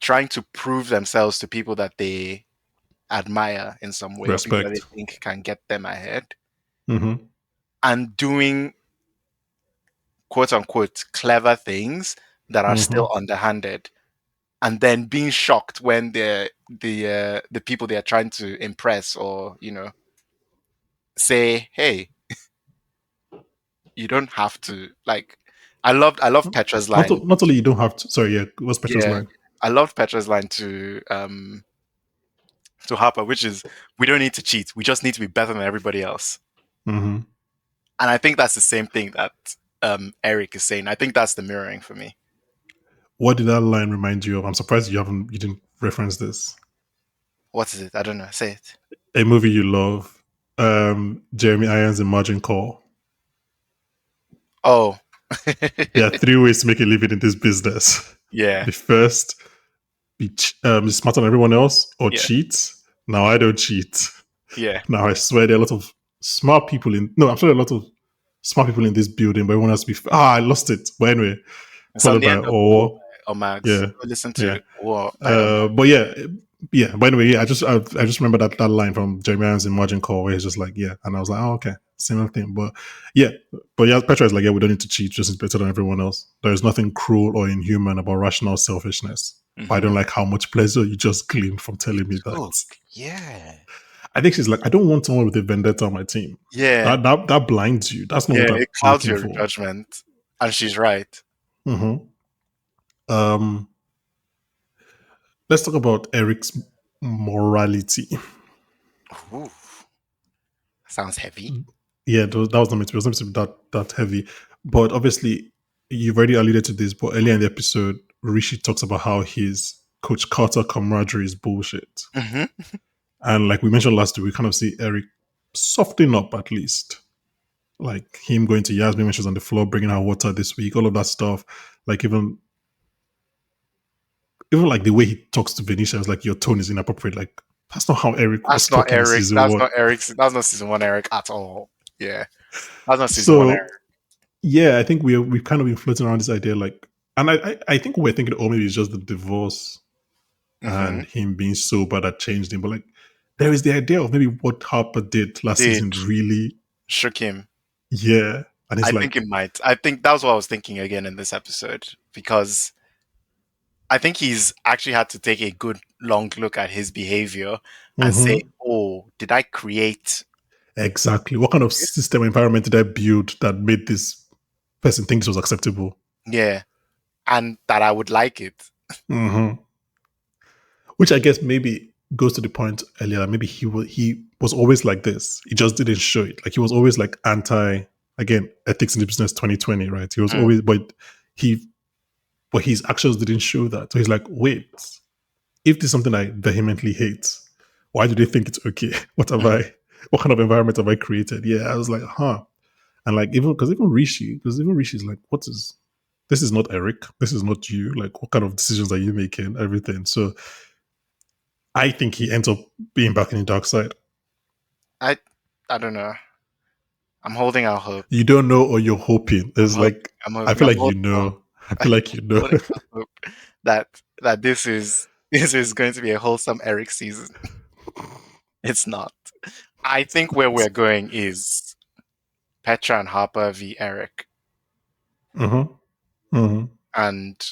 trying to prove themselves to people that they admire in some way or people that they Respect. think can get them ahead Mm-hmm. and doing quote unquote clever things that are Mm-hmm. still underhanded and then being shocked when the people they are trying to impress or say, hey, you don't have to like. I love Petra's line. Not only you don't have to. Sorry, yeah. What's Petra's Yeah, line? I love Petra's line to Harper, which is we don't need to cheat. We just need to be better than everybody else. Mm-hmm. And I think that's the same thing that Eric is saying. I think that's the mirroring for me. What did that line remind you of? I'm surprised you didn't reference this. What is it? I don't know. Say it. A movie you love. Jeremy Irons in Margin Call. Oh, There are three ways to make a living in this business. yeah, The first, be smarter than everyone else, or yeah, cheat. Now I don't cheat. yeah. Now I swear there are a lot of smart people in. No, I'm sure there are a lot of smart people in this building, but everyone has to be. I lost it. But anyway, It's on followed the by end of War or by Max. yeah, Go listen yeah. to War by Max. But yeah, yeah. By the way, yeah, I just remember that line from Jeremiah's in Margin Call where he's just like, yeah, and I was like, oh, okay, similar thing, but yeah, Petra is like, yeah, we don't need to cheat, just better than everyone else. There is nothing cruel or inhuman about rational selfishness. But I don't like how much pleasure you just gleaned from telling me that. Oh, yeah. I think she's like, I don't want someone with a vendetta on my team. Yeah. That blinds you. That's not Yeah, what I'm it clouds looking your for. judgment. And she's right. Mm-hmm. Let's talk about Eric's morality. Ooh, sounds heavy. Yeah, that was not meant to be. It was not meant to be that heavy. But obviously, you've already alluded to this. But earlier in the episode, Rishi talks about how his Coach Carter camaraderie is bullshit. Mm-hmm. And like we mentioned last week, we kind of see Eric softening up at least. Like him going to Yasmin when she's on the floor, bringing her water this week, all of that stuff. Like even like the way he talks to Venisha is like, your tone is inappropriate. Like that's not how Eric was That's not talking in Eric. season That's one. not Eric's. That's not season one Eric at all. Yeah, that's not season one So Eric. yeah, I think we've kind of been floating around this idea, like, and I think we're thinking, oh, maybe it's just the divorce Mm-hmm. and him being sober that changed him. But like, there is the idea of maybe what Harper did last season really, Shook him. yeah. And it's I like, think it might. I think that was what I was thinking again in this episode because I think he's actually had to take a good long look at his behavior and say, mhm, "Oh, did I create exactly. What kind of this? system environment did I build that made this person think it was acceptable? Yeah, and that I would like it." Hmm. Which I guess maybe goes to the point earlier. Maybe he was always like this. He just didn't show it. Like he was always like anti, again, ethics in the business 2020, right? He was Mm, always, he but his actions didn't show that. So he's like, wait, if this is something I vehemently hate, why do they think it's okay? mm. What kind of environment have I created? Yeah, I was like, huh. And like, even Rishi's like, this is not Eric. This is not you. Like, what kind of decisions are you making? Everything. So I think he ends up being back in the dark side. I I don't know. I'm holding out hope. You don't know or you're hoping. I'm It's hoping. like, I'm I hoping. feel I'm like you holding out. know. I feel like you know. Holding out hope that this is going to be a wholesome Eric season. It's not. I think where we're going is Petra and Harper v Eric. Mm-hmm. Mm-hmm. And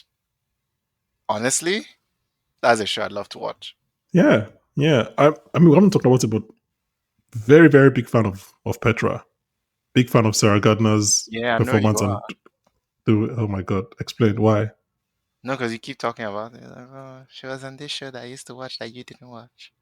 honestly, that's a show I'd love to watch. Yeah. Yeah. I mean, we haven't talked about it, but very, very big fan of Petra. Big fan of Sarah Gardner's Yeah, I know you performance are. and oh my god, explain why. No, because you keep talking about it. Like, oh, she was on this show that I used to watch that you didn't watch.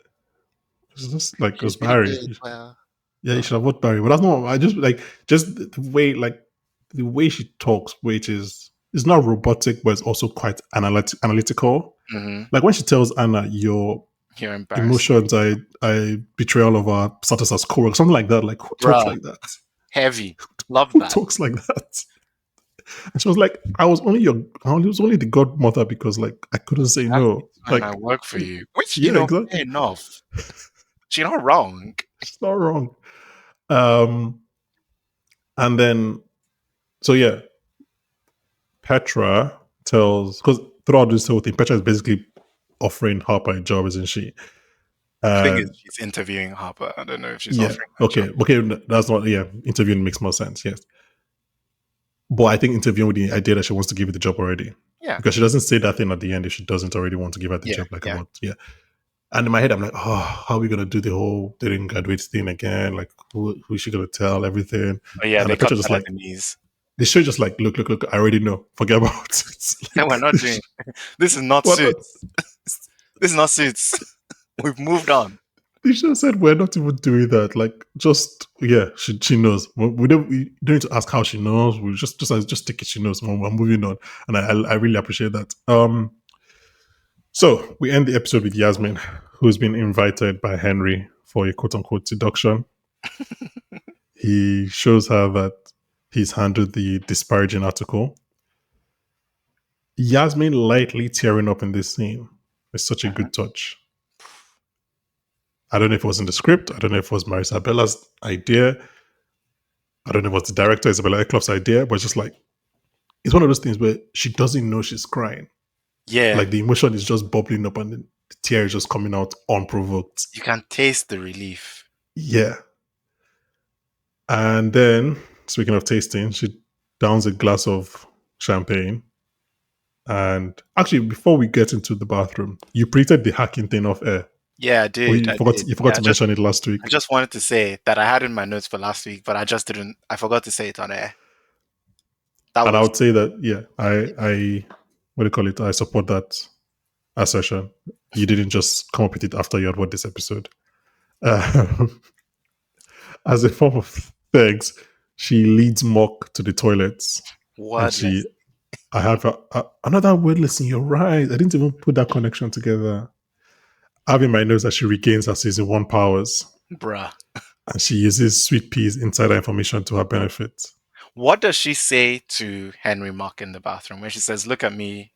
It's just like it was She's really Barry. good as well. Yeah, you should have watched Barry. But that's not I just like just the way she talks, which is it's not robotic, but it's also quite analytical. Mm-hmm. Like when she tells Anna, your You're embarrassed. emotions, I betray all of our status as co something like that. Like who talks Bruh, like that? heavy. Love Who that. talks like that? And she was like, I was only the godmother because like I couldn't say That's no. when I Like work for you. Which, yeah, fair exactly. enough. She's not wrong. She's not wrong. Um and then so yeah, Petra tells because throughout this whole thing, Petra is basically offering Harper a job, isn't she? The thing is, And she's interviewing Harper. I don't know if she's yeah, offering her a job. okay, that's not interviewing makes more sense, yes. But I think interviewing with the idea that she wants to give you the job already. Yeah, Because she doesn't say that thing at the end if she doesn't already want to give her the yeah, job, like yeah. about And in my head, I'm like, oh, how are we gonna do the whole they didn't graduate thing again? Like, who is she gonna tell everything? Oh, yeah, And they the cut picture just that at like the knees. the show just like, look, I already know. Forget about it. No, we're not doing. This is not What not, suits. This is not suits. We've moved on. they should have said we're not even doing that. Like, just she knows. We don't need to ask how she knows. We just take it. She knows. We're moving on, and I really appreciate that. So we end the episode with Yasmin, who's been invited by Henry for a quote unquote seduction. He shows her that he's handled the disparaging article. Yasmin lightly tearing up in this scene is such a good touch. I don't know if it was in the script. I don't know if it was Marisa Bella's idea. I don't know if it was the director, Isabella Eckloff's idea, but it's just like, it's one of those things where she doesn't know she's crying. Yeah, Like the emotion is just bubbling up and then the tear is just coming out unprovoked. You can taste the relief. Yeah. And then, speaking of tasting, she downs a glass of champagne. And actually, before we get into the bathroom, you printed the hacking thing off air. Yeah, I Or did. you I forgot did. you forgot Yeah, to mention it last I week. just wanted to say that I had in my notes for last week, but I just didn't. I forgot to say it on air. That And I was would say that, yeah, I what do you call it? I support that assertion. You didn't just come up with it after you had watched this episode. Uh, as a form of thanks, she leads Mock to the toilets, and wordless. I have another word lesson. You're right. I didn't even put that connection together. Having my notes that she regains her season 1 powers, Bruh. and she uses Sweet Pea's insider information to her benefit. What does she say to Henry Muck in the bathroom when she says, "Look at me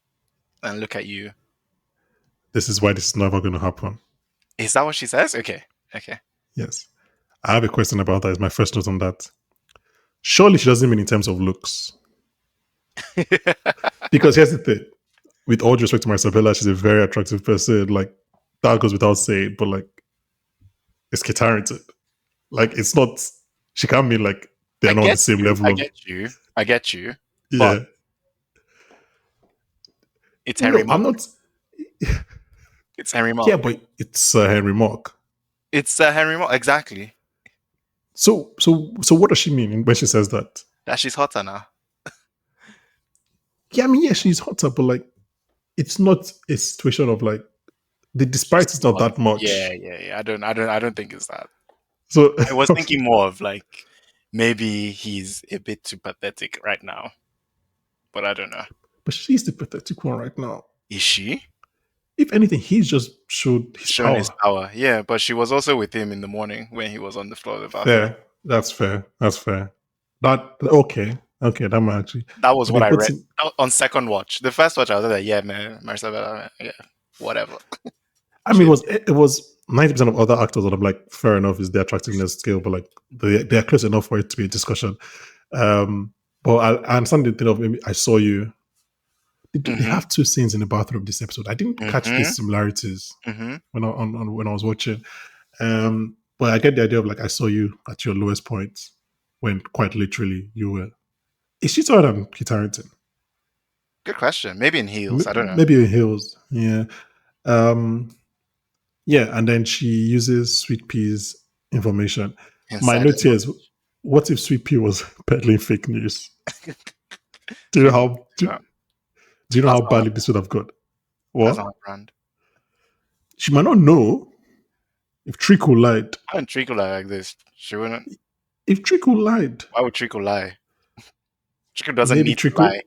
and look at you"? This is why this is never going to happen. Is that what she says? Okay. Okay. Yes. I have a question about that. It's my first note on that. Surely she doesn't mean in terms of looks. Because here's the thing. With all due respect to Marcella, she's a very attractive person. Like, that goes without saying, but like, it's talented. Like, it's not, she can't mean like they're I not on the get same you. level I of, get you. I get you. But yeah. it's Henry No, I'm Muck. not, It's Henry yeah, Muck. but it's Henry Mock. It's Henry Muck. Exactly. So what does she mean when she says that? That she's hotter now. Yeah, I mean, yeah, she's hotter, but like, it's not a situation of like, the She's disparity is too not hot. that much. Yeah. I don't think it's that. So, I was thinking more of like maybe he's a bit too pathetic right now. But I don't know. but she's the pathetic one right now. Is she? If anything, he's just showed his Shown his power. power. Yeah, but she was also with him in the morning when he was on the floor of the bathroom. Fair. That's fair. That's fair. That okay. Okay, that might actually. That was But what then I read putting. on second watch. The first watch, I was like, yeah, man, Marcella, yeah, whatever. I mean, it was 90% of other actors that I'm like, fair enough, is the attractiveness scale, but like they are close enough for it to be a discussion. But I understand the thing of maybe I saw you. They Mm-hmm. have two scenes in the bathroom this episode. I didn't catch Mm-hmm. these similarities Mm-hmm. when I was watching. But I get the idea of like I saw you at your lowest point when quite literally you were. Is she taller than Kit Harington? Good question. Maybe in heels. I don't know. Maybe in heels. Yeah. Um, yeah, and then she uses Sweet Pea's information. My Inside. note here is, what if Sweet Pea was peddling fake news? Do you know She's not how do, that. do you know That's how not her, badly this would have gone? that's not What? her brand. She might not know if Trico lied. Why would Trico lie like this? She wouldn't. If Trico lied, Why would Trico lie? Trico doesn't maybe need to Trico, lie.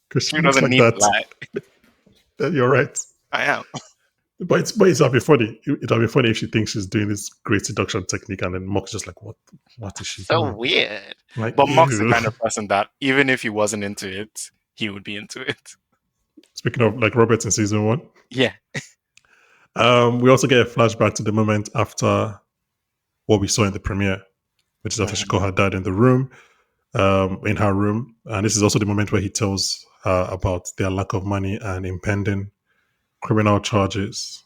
because she Trico looks doesn't like need to that. lie. You're right. I am. But it'll be funny. It'll be funny if she thinks she's doing this great seduction technique, and then Mock's just like, what is she So doing? weird. Like, But Mock's the ew. kind of person that even if he wasn't into it, he would be into it. Speaking of like Roberts in season 1, Yeah. we also get a flashback to the moment after what we saw in the premiere, which is after she Mhm. caught her dad in the room, in her room, and this is also the moment where he tells her about their lack of money and impending criminal charges.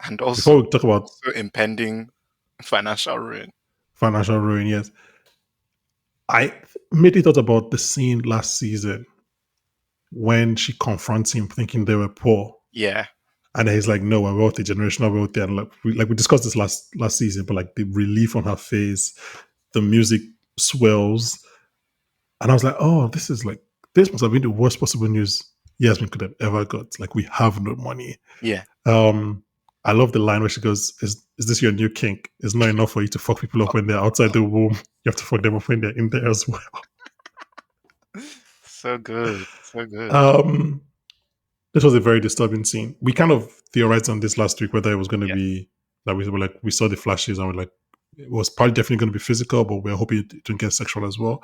And Before also, we talk about impending financial ruin. financial ruin, yes, I immediately thought about the scene last season when she confronts him thinking they were poor. Yeah. And he's like, no, we're wealthy, generational wealthy. And like we discussed this last season, but like the relief on her face, the music swells. And I was like, oh, this must have been the worst possible news Yasmin could have ever got. Like, we have no money. Yeah. I love the line where she goes, is this your new kink? It's not enough for you to fuck people up when they're outside the womb. You have to fuck them up when they're in there as well. So good. So good. Um, this was a very disturbing scene. We kind of theorized on this last week whether it was going to Yeah. be like we were like we saw the flashes and we're like it was probably definitely going to be physical, but we're hoping it didn't get sexual as well.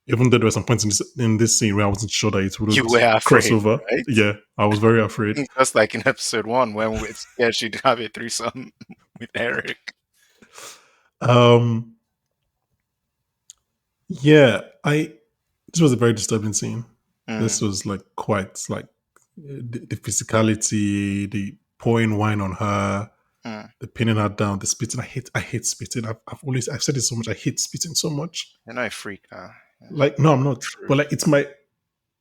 Even though there were some points in this scene where I wasn't sure that it You would were cross afraid, over. right? Yeah, I was very afraid. Just like in episode 1 when we scared she'd have a threesome with Eric. Um, yeah, this was a very disturbing scene. This Mm. was like quite like the physicality, the pouring wine on her, the pinning her down, the spitting. I hate spitting. I've said it so much. I hate spitting so much. You're not a freak now. Yeah. Like, no, I'm not. True. But like, it's my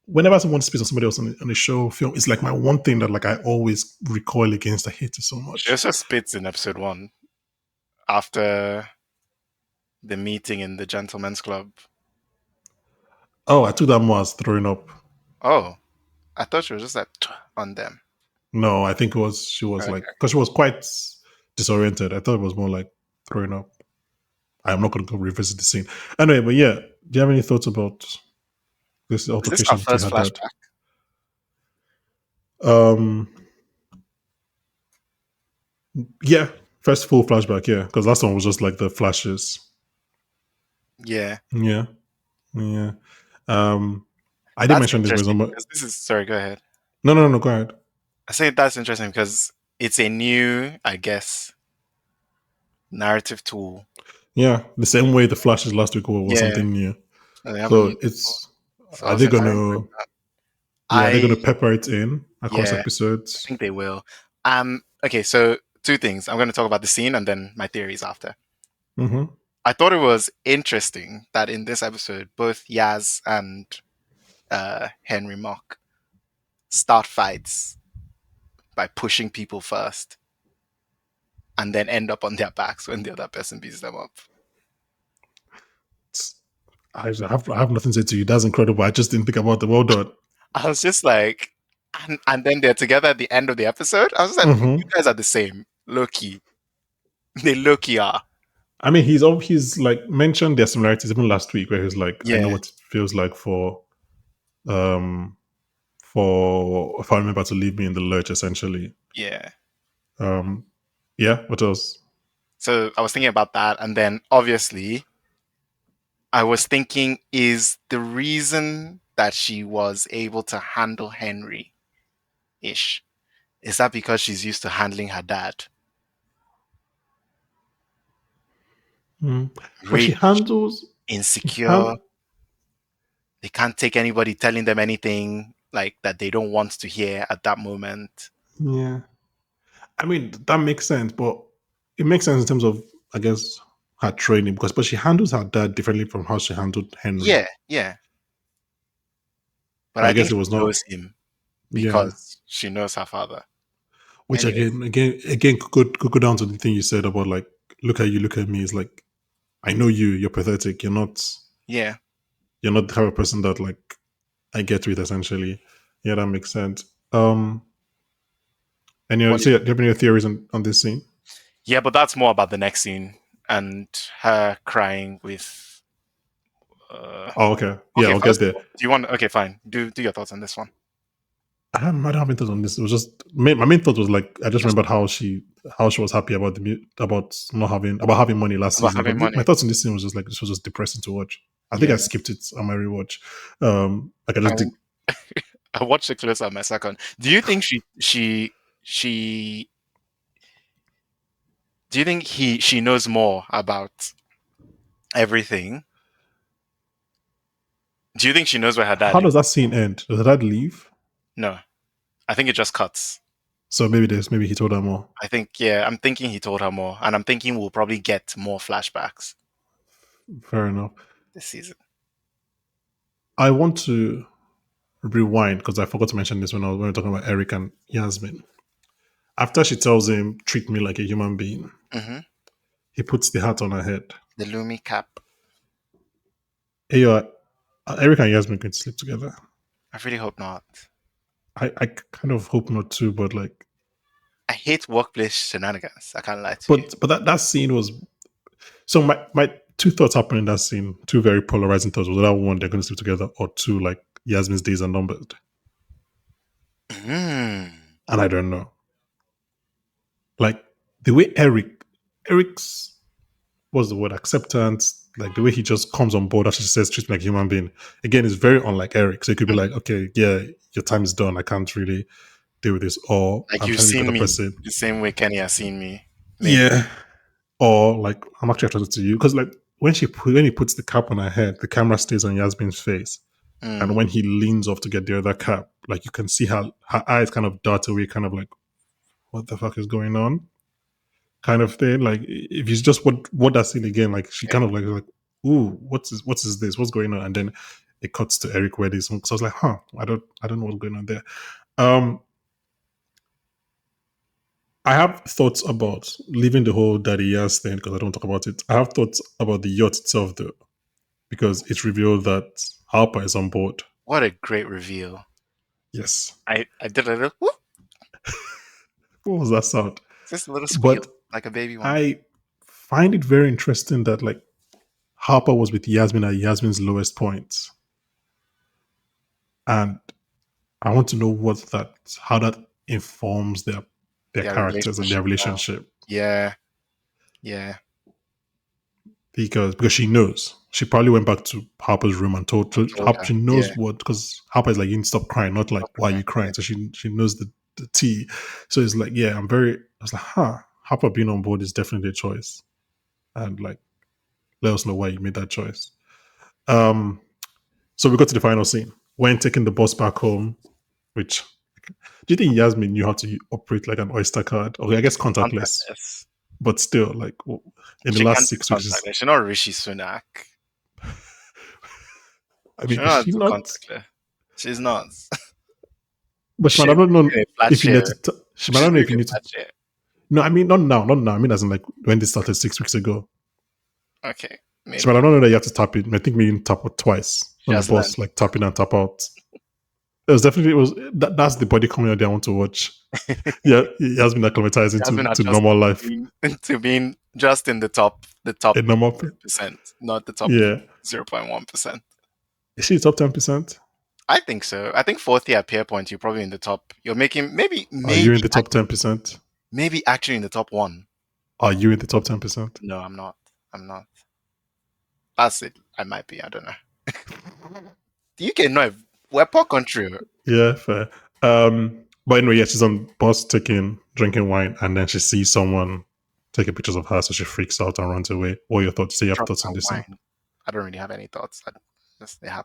whenever someone spits on somebody else on a show, film, it's like my one thing that like I always recoil against. I hate it so She much. also spits in episode 1 after the meeting in the gentleman's club. Oh, I took that more as throwing up. Oh, I thought she was just like on them. No, I think she was Okay. like, because she was quite disoriented. I thought it was more like throwing up. I'm not going to go revisit the scene. Anyway, but yeah, do you have any thoughts about this Is this our altercation between first her dad? flashback? Yeah, first full flashback, yeah, because last one was just like the flashes. Yeah. Yeah. I didn't mention this, but this is sorry. Go ahead. No, go ahead. I say that's interesting because it's a new, I guess, narrative tool. Yeah, the same way the flashes last week was Yeah. something new. They haven't So used it's before. So I are was they enjoying gonna? that. Yeah, they're gonna pepper it in across Yeah, I episodes. think they will. Okay, so two things. I'm going to talk about the scene and then my theories after. Mm-hmm. I thought it was interesting that in this episode, both Yaz and Henry Mock start fights by pushing people first and then end up on their backs when the other person beats them up. I have nothing to say to you. That's incredible. I just didn't think about it. Well done. I was just like, and then they're together at the end of the episode. I was just like, Mm-hmm. you guys are the same. Low-key. They low-key are. I mean, he's like mentioned their similarities even last week, where he's like, I know what it feels like for a family member to leave me in the lurch, essentially. Yeah. Yeah. What else? So I was thinking about that, and then obviously, I was thinking, is the reason that she was able to handle Henry-ish, is that because she's used to handling her dad? But she Rich, handles insecure. They can't take anybody telling them anything like that they don't want to hear at that moment. Yeah. I mean, that makes sense, but it makes sense in terms of, I guess, her training, but she handles her dad differently from how she handled Henry. Yeah. But I I guess think it was she not. knows him Yeah. because she knows her father. Which Anyway. again could go down to the thing you said about like, look at you, look at me. It's like, I know you. You're pathetic. You're not. Yeah. You're not the type of person that like I get with. Essentially, yeah, that makes sense. And do you have any theories on this scene? Yeah, but that's more about the next scene and her crying with. Oh, okay. Yeah, I'll get there. Do you want? Okay, fine. Do your thoughts on this one. I don't have any thoughts on this. It was just my main thought was like I just remembered how she was happy about having money last season. But Money. my thoughts on this scene was just like this was just depressing to watch. I think I skipped it on my rewatch. Like I just did. I watched it close on my second. Do you think she? Do you think she knows more about everything? Do you think she knows where her dad How is? does that scene end? Does her dad leave? No, I think it just cuts. So maybe he told her more. I think, yeah, I'm thinking he told her more, and I'm thinking we'll probably get more flashbacks Fair enough. this season. I want to rewind because I forgot to mention this when we were talking about Eric and Yasmin. After she tells him, treat me like a human being, he puts the hat on her head. The Lumi cap. Eyo, Eric and Yasmin can sleep together. I really hope not. I kind of hope not too, but like I hate workplace shenanigans. I can't lie to you. But that scene was so my two thoughts happened in that scene. Two very polarizing thoughts. Was that one, they're going to sleep together, or two, like Yasmin's days are numbered. And I don't know. Like the way Eric's what's the word, acceptance, like the way he just comes on board after she says treat me like a human being, again, is very unlike Eric. So it could be like, okay, yeah, your time is done. I can't really deal with this. Or Like I'm you've trying to be a seen better me person. the same way Kenny has seen me. Maybe. Yeah. Or like I'm actually attracted to you. Because like when he puts the cap on her head, the camera stays on Yasmin's face. And when he leans off to get the other cap, like you can see her eyes kind of dart away, kind of like, what the fuck is going on, kind of thing. Like if you just what that scene again, like she kind of like, ooh, what's this? What's going on? And then it cuts to Eric wedding. So I was like, I don't know what's going on there. I have thoughts about leaving the whole Daddy Yas thing because I don't talk about it. I have thoughts about the yacht itself though, because it's revealed that Harper is on board. What a great reveal. Yes. I did a little whoop. What was that sound? Just a little squeal, But like a baby one. I find it very interesting that like Harper was with Yasmin at Yasmin's lowest point. And I want to know how that informs their characters and their relationship. Yeah. Because she knows. She probably went back to Harper's room and told her. She knows what, because Harper is like, you need to stop crying, not like, why are you crying? So she knows the tea. So it's like, I was like, Harper being on board is definitely a choice. And like, let us know why you made that choice. So we got to the final scene. When taking the bus back home, which, do you think Yasmin knew how to operate like an Oyster card? Okay, I guess contactless. But still, like in the last 6 weeks, she's not Rishi Sunak. I mean, is she not? She's not. But she might not know if you need to. She might not know if you need to. No, I mean not now. I mean as in like when this started 6 weeks ago. Okay. Maybe. So I don't know that you have to tap it. I think maybe tap it twice on the bus, like tap in and tap out. That's the body comedy I want to watch. Yeah, it has been acclimatizing to normal life. To being just in the top a normal percent, not the top 0.1%. Is she top 10%? I think so. I think fourth year at Pierpoint, you're probably in the top. You're making maybe. Are you in the top 10%? Maybe actually in the top 1. Are you in the top 10%? No, I'm not. That's it. I might be. I don't know. The UK, no, we're a poor country. Yeah, fair. But anyway, she's on bus drinking wine, and then she sees someone taking pictures of her, so she freaks out and runs away. What are your thoughts? You have thoughts on this? I don't really have any thoughts. I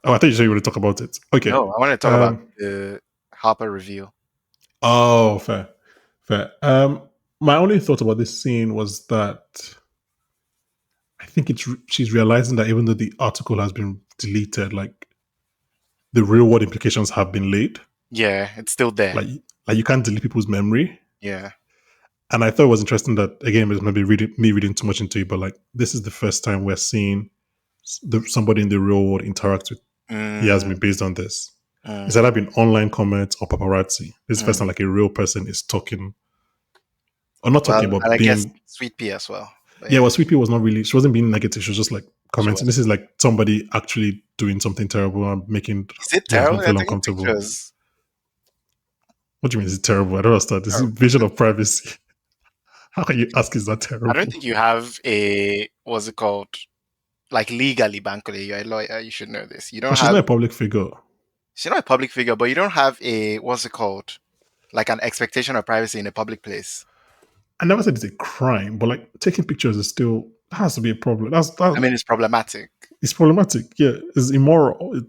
thought you said you were going to talk about it. Okay. No, I want to talk about the Harper reveal. Oh, fair. My only thought about this scene was that I think she's realizing that even though the article has been deleted, like the real world implications have been laid. Yeah, it's still there. Like you can't delete people's memory. Yeah. And I thought it was interesting that, again, it was maybe reading too much into it, but like this is the first time we're seeing somebody in the real world interact with Yasmin based on this. It's either been online comments or paparazzi. This is the first time like a real person is talking, or not talking, but I guess Sweet Pea as well. Yeah, well, Sweet Pea was not really. She wasn't being negative. She was just like commenting. This is like somebody actually doing something terrible and making Yasmin feel uncomfortable. What do you mean? Is it terrible? I don't understand. This is vision of privacy. How can you ask? Is that terrible? I don't think you have a what's it called? Like legally, Bankole, you're a lawyer. You should know this. You don't. She's not a public figure. She's not a public figure, but you don't have a what's it called? Like an expectation of privacy in a public place. I never said it's a crime, but like taking pictures is still has to be a problem. I mean, it's problematic. It's problematic. Yeah, it's immoral.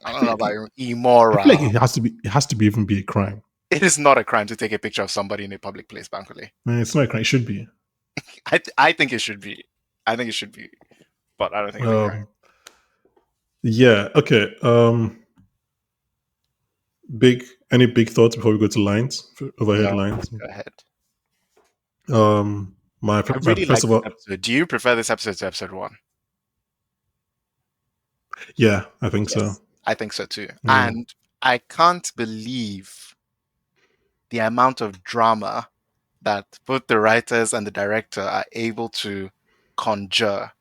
I don't know about immoral. I feel like it has to be even be a crime. It is not a crime to take a picture of somebody in a public place, Bankole. Man, it's not a crime. It should be. I think it should be. I think it should be, but I don't think it's a crime. Yeah. Okay. Any big thoughts before we go to lines? Overheard lines. Go ahead. I really first of all, do you prefer this episode to episode 1? Yeah, I think so. I think so too. And I can't believe the amount of drama that both the writers and the director are able to conjure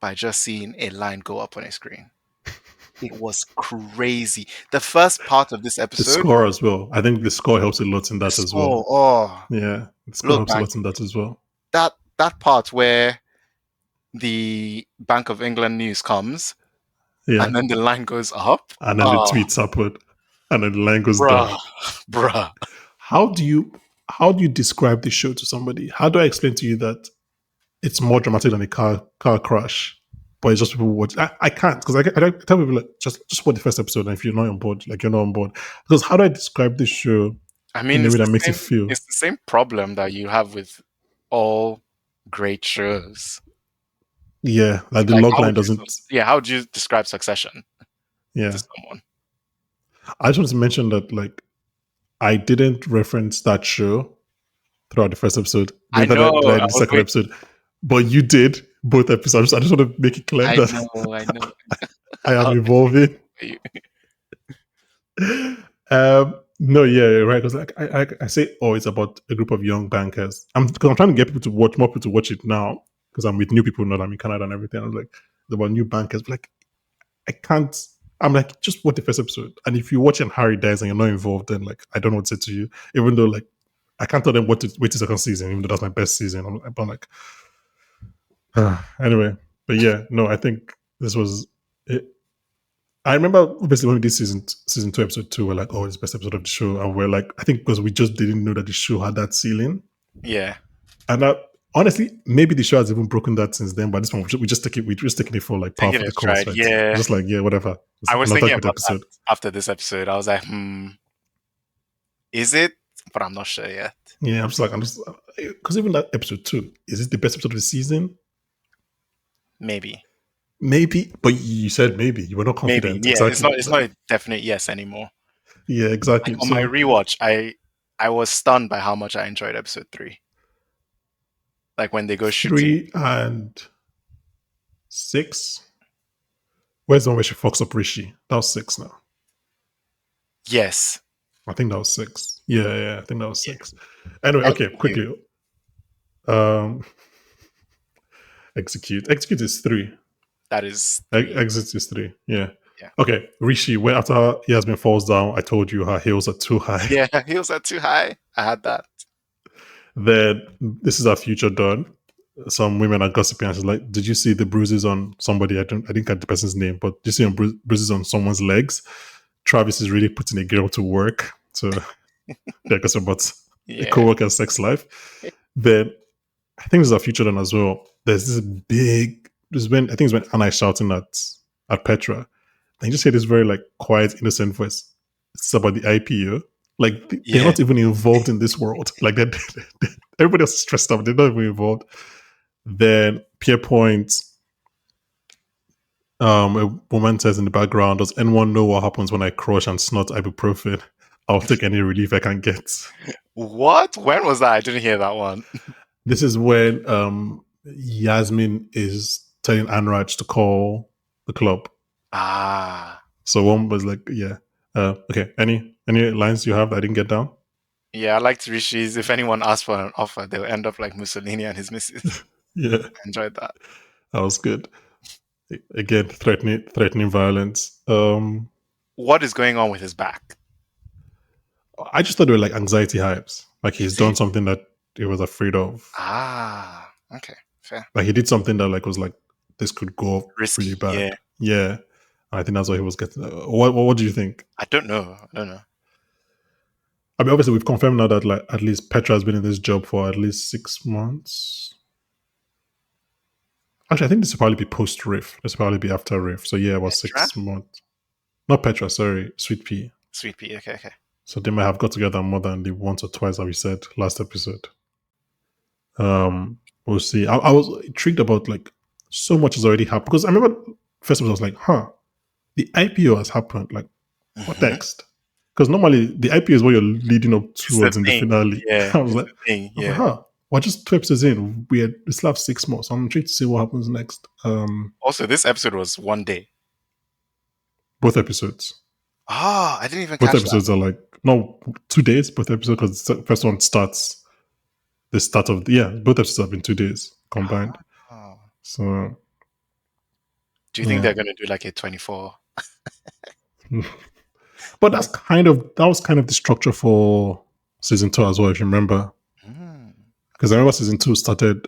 by just seeing a line go up on a screen. It was crazy. The first part of this episode, the score as well. I think the score helps a lot in that as well. Oh, yeah, the score helps a lot in that as well. That part where the Bank of England news comes, and then the line goes up, and then the tweets upward, and then the line goes down. Bruh. How do you describe the show to somebody? How do I explain to you that it's more dramatic than a car crash? but it's just people watch. I can't because I tell people like just watch the first episode, and if you're not on board, like you're not on board. Because how do I describe this show I in mean, a way that makes it feel? it's the same problem that you have with all great shows. Yeah, like the Like, log line doesn't. how would you describe Succession Yeah, to someone? I just wanted to mention that like I didn't reference that show throughout the first episode. I Neither know. did I in I the was second waiting. episode, but you did both episodes. I just want to make it clear I that know. I know. I I am was evolving. waiting No, yeah, right. Because like I say, oh, it's about a group of young bankers. Because I'm trying to get people to watch more people to watch it now. Because I'm with new people now. I'm in Canada and everything. I was like, it's about new bankers. But like, I can't. I'm like, just watch the first episode. And if you watch and Harry dies and you're not involved, then like, I don't know what to say to you. Even though like, I can't tell them what to wait till second season, even though that's my best season. I'm like, anyway. But yeah, no, I think this was it. I remember obviously when we did season 2, episode 2, we're like, oh, it's the best episode of the show. And we're like, I think because we just didn't know that the show had that ceiling. Yeah. And honestly, maybe the show has even broken that since then. But this one, we just taking it for like par for the course, right? Yeah. Just like, yeah, whatever. It's I was another thinking good about episode. that after this episode. I was like, is it? But I'm not sure yet. Yeah, I'm just because even that episode 2, is it the best episode of the season? Maybe, but you said maybe. You were not confident. maybe. Yeah, Exactly. it's not a definite yes anymore. Yeah, exactly. Like on my rewatch, I was stunned by how much I enjoyed episode 3. Like when they go shooting. 3 and 6. Where's the one where she fucks up Rishi? That was 6 now. Yes. I think that was 6. Yeah, I think that was 6. Anyway, okay, quickly. Execute. Execute is 3. That is 3. Exit is 3. Yeah. Yeah. Okay, Rishi, when after Yasmin falls down, I told you her heels are too high. Yeah, heels are too high. I had that. Then this is our future done. Some women are gossiping. And she's like, "Did you see the bruises on somebody? I didn't get the person's name, but did you see bruises on someone's legs? Travis is really putting a girl to work." So they're gossiping about a co-worker's sex life. Then I think this is our future done as well. There's this big. I think it's when Anna is shouting at Petra. And you just hear this very like quiet, innocent voice. It's about the IPO. Like they're not even involved in this world. Like everybody else is stressed out. They're not even involved. Then Pierpoint, a woman says in the background, "Does anyone know what happens when I crush and snort ibuprofen? I'll take any relief I can get." What? When was that? I didn't hear that one. This is when Yasmin is telling Anraj to call the club. So one was like, yeah. Okay. Any lines you have that I didn't get down? Yeah, I liked Rishi's. If anyone asked for an offer, they'll end up like Mussolini and his missus. Yeah. I enjoyed that. That was good. Again, threatening violence. What is going on with his back? I just thought they were like anxiety hypes. Like he's done something that he was afraid of. Okay. Fair. Like he did something that like was like, this could go Risky, really bad. Yeah. I think that's what he was getting. What do you think? I don't know. I mean, obviously, we've confirmed now that like at least Petra has been in this job for at least 6 months. Actually, I think this will probably be post Riff. This will probably be after Riff. So yeah, about Petra? 6 months. Not Petra, sorry, Sweet Pea. Sweet Pea, okay. So they might have got together more than the once or twice that we said last episode. We'll see. I was intrigued about like so much has already happened because I remember first of all I was like, the IPO has happened. Like, what next? Because normally the IPO is what you're leading up towards in the finale. Yeah, I was like, we're just 2 episodes in. We still have 6 more. So I'm intrigued to see what happens next. Also, this episode was 1 day. Both episodes. I didn't even both catch episodes that. are like, no, 2 days, both episodes, because the first one starts the start of both episodes have been 2 days combined. So do you think they're going to do like a 24? But that was kind of the structure for season 2 as well, if you remember. Because I remember season 2 started,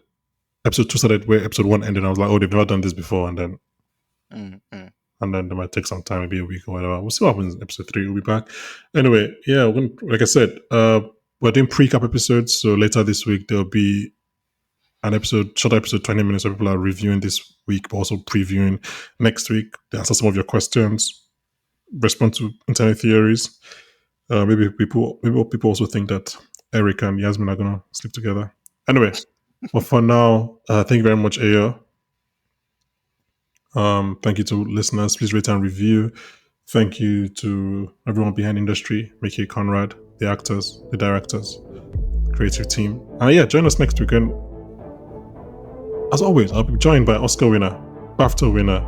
episode 2 started where episode 1 ended. I was like, oh, they've never done this before, and then they might take some time, maybe a week or whatever. We'll see what happens in episode 3. We'll be back. Anyway, like I said, we're doing pre-cap episodes. So later this week there'll be short episode, 20 minutes, where people are reviewing this week, but also previewing next week. They answer some of your questions, respond to internet theories. Maybe people also think that Eric and Yasmin are gonna sleep together. Anyway, but for now, thank you very much, Eyo. Thank you to listeners. Please rate and review. Thank you to everyone behind industry, Mickey, Conrad, the actors, the directors, creative team. And yeah, join us next weekend. As always, I'll be joined by Oscar winner, BAFTA winner,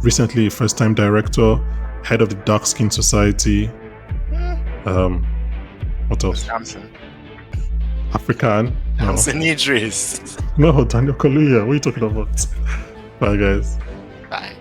recently first-time director, head of the Dark Skin Society. What else? Johnson. African. No. Johnson Idris. No, Daniel Kaluuya. What are you talking about? Bye, guys. Bye.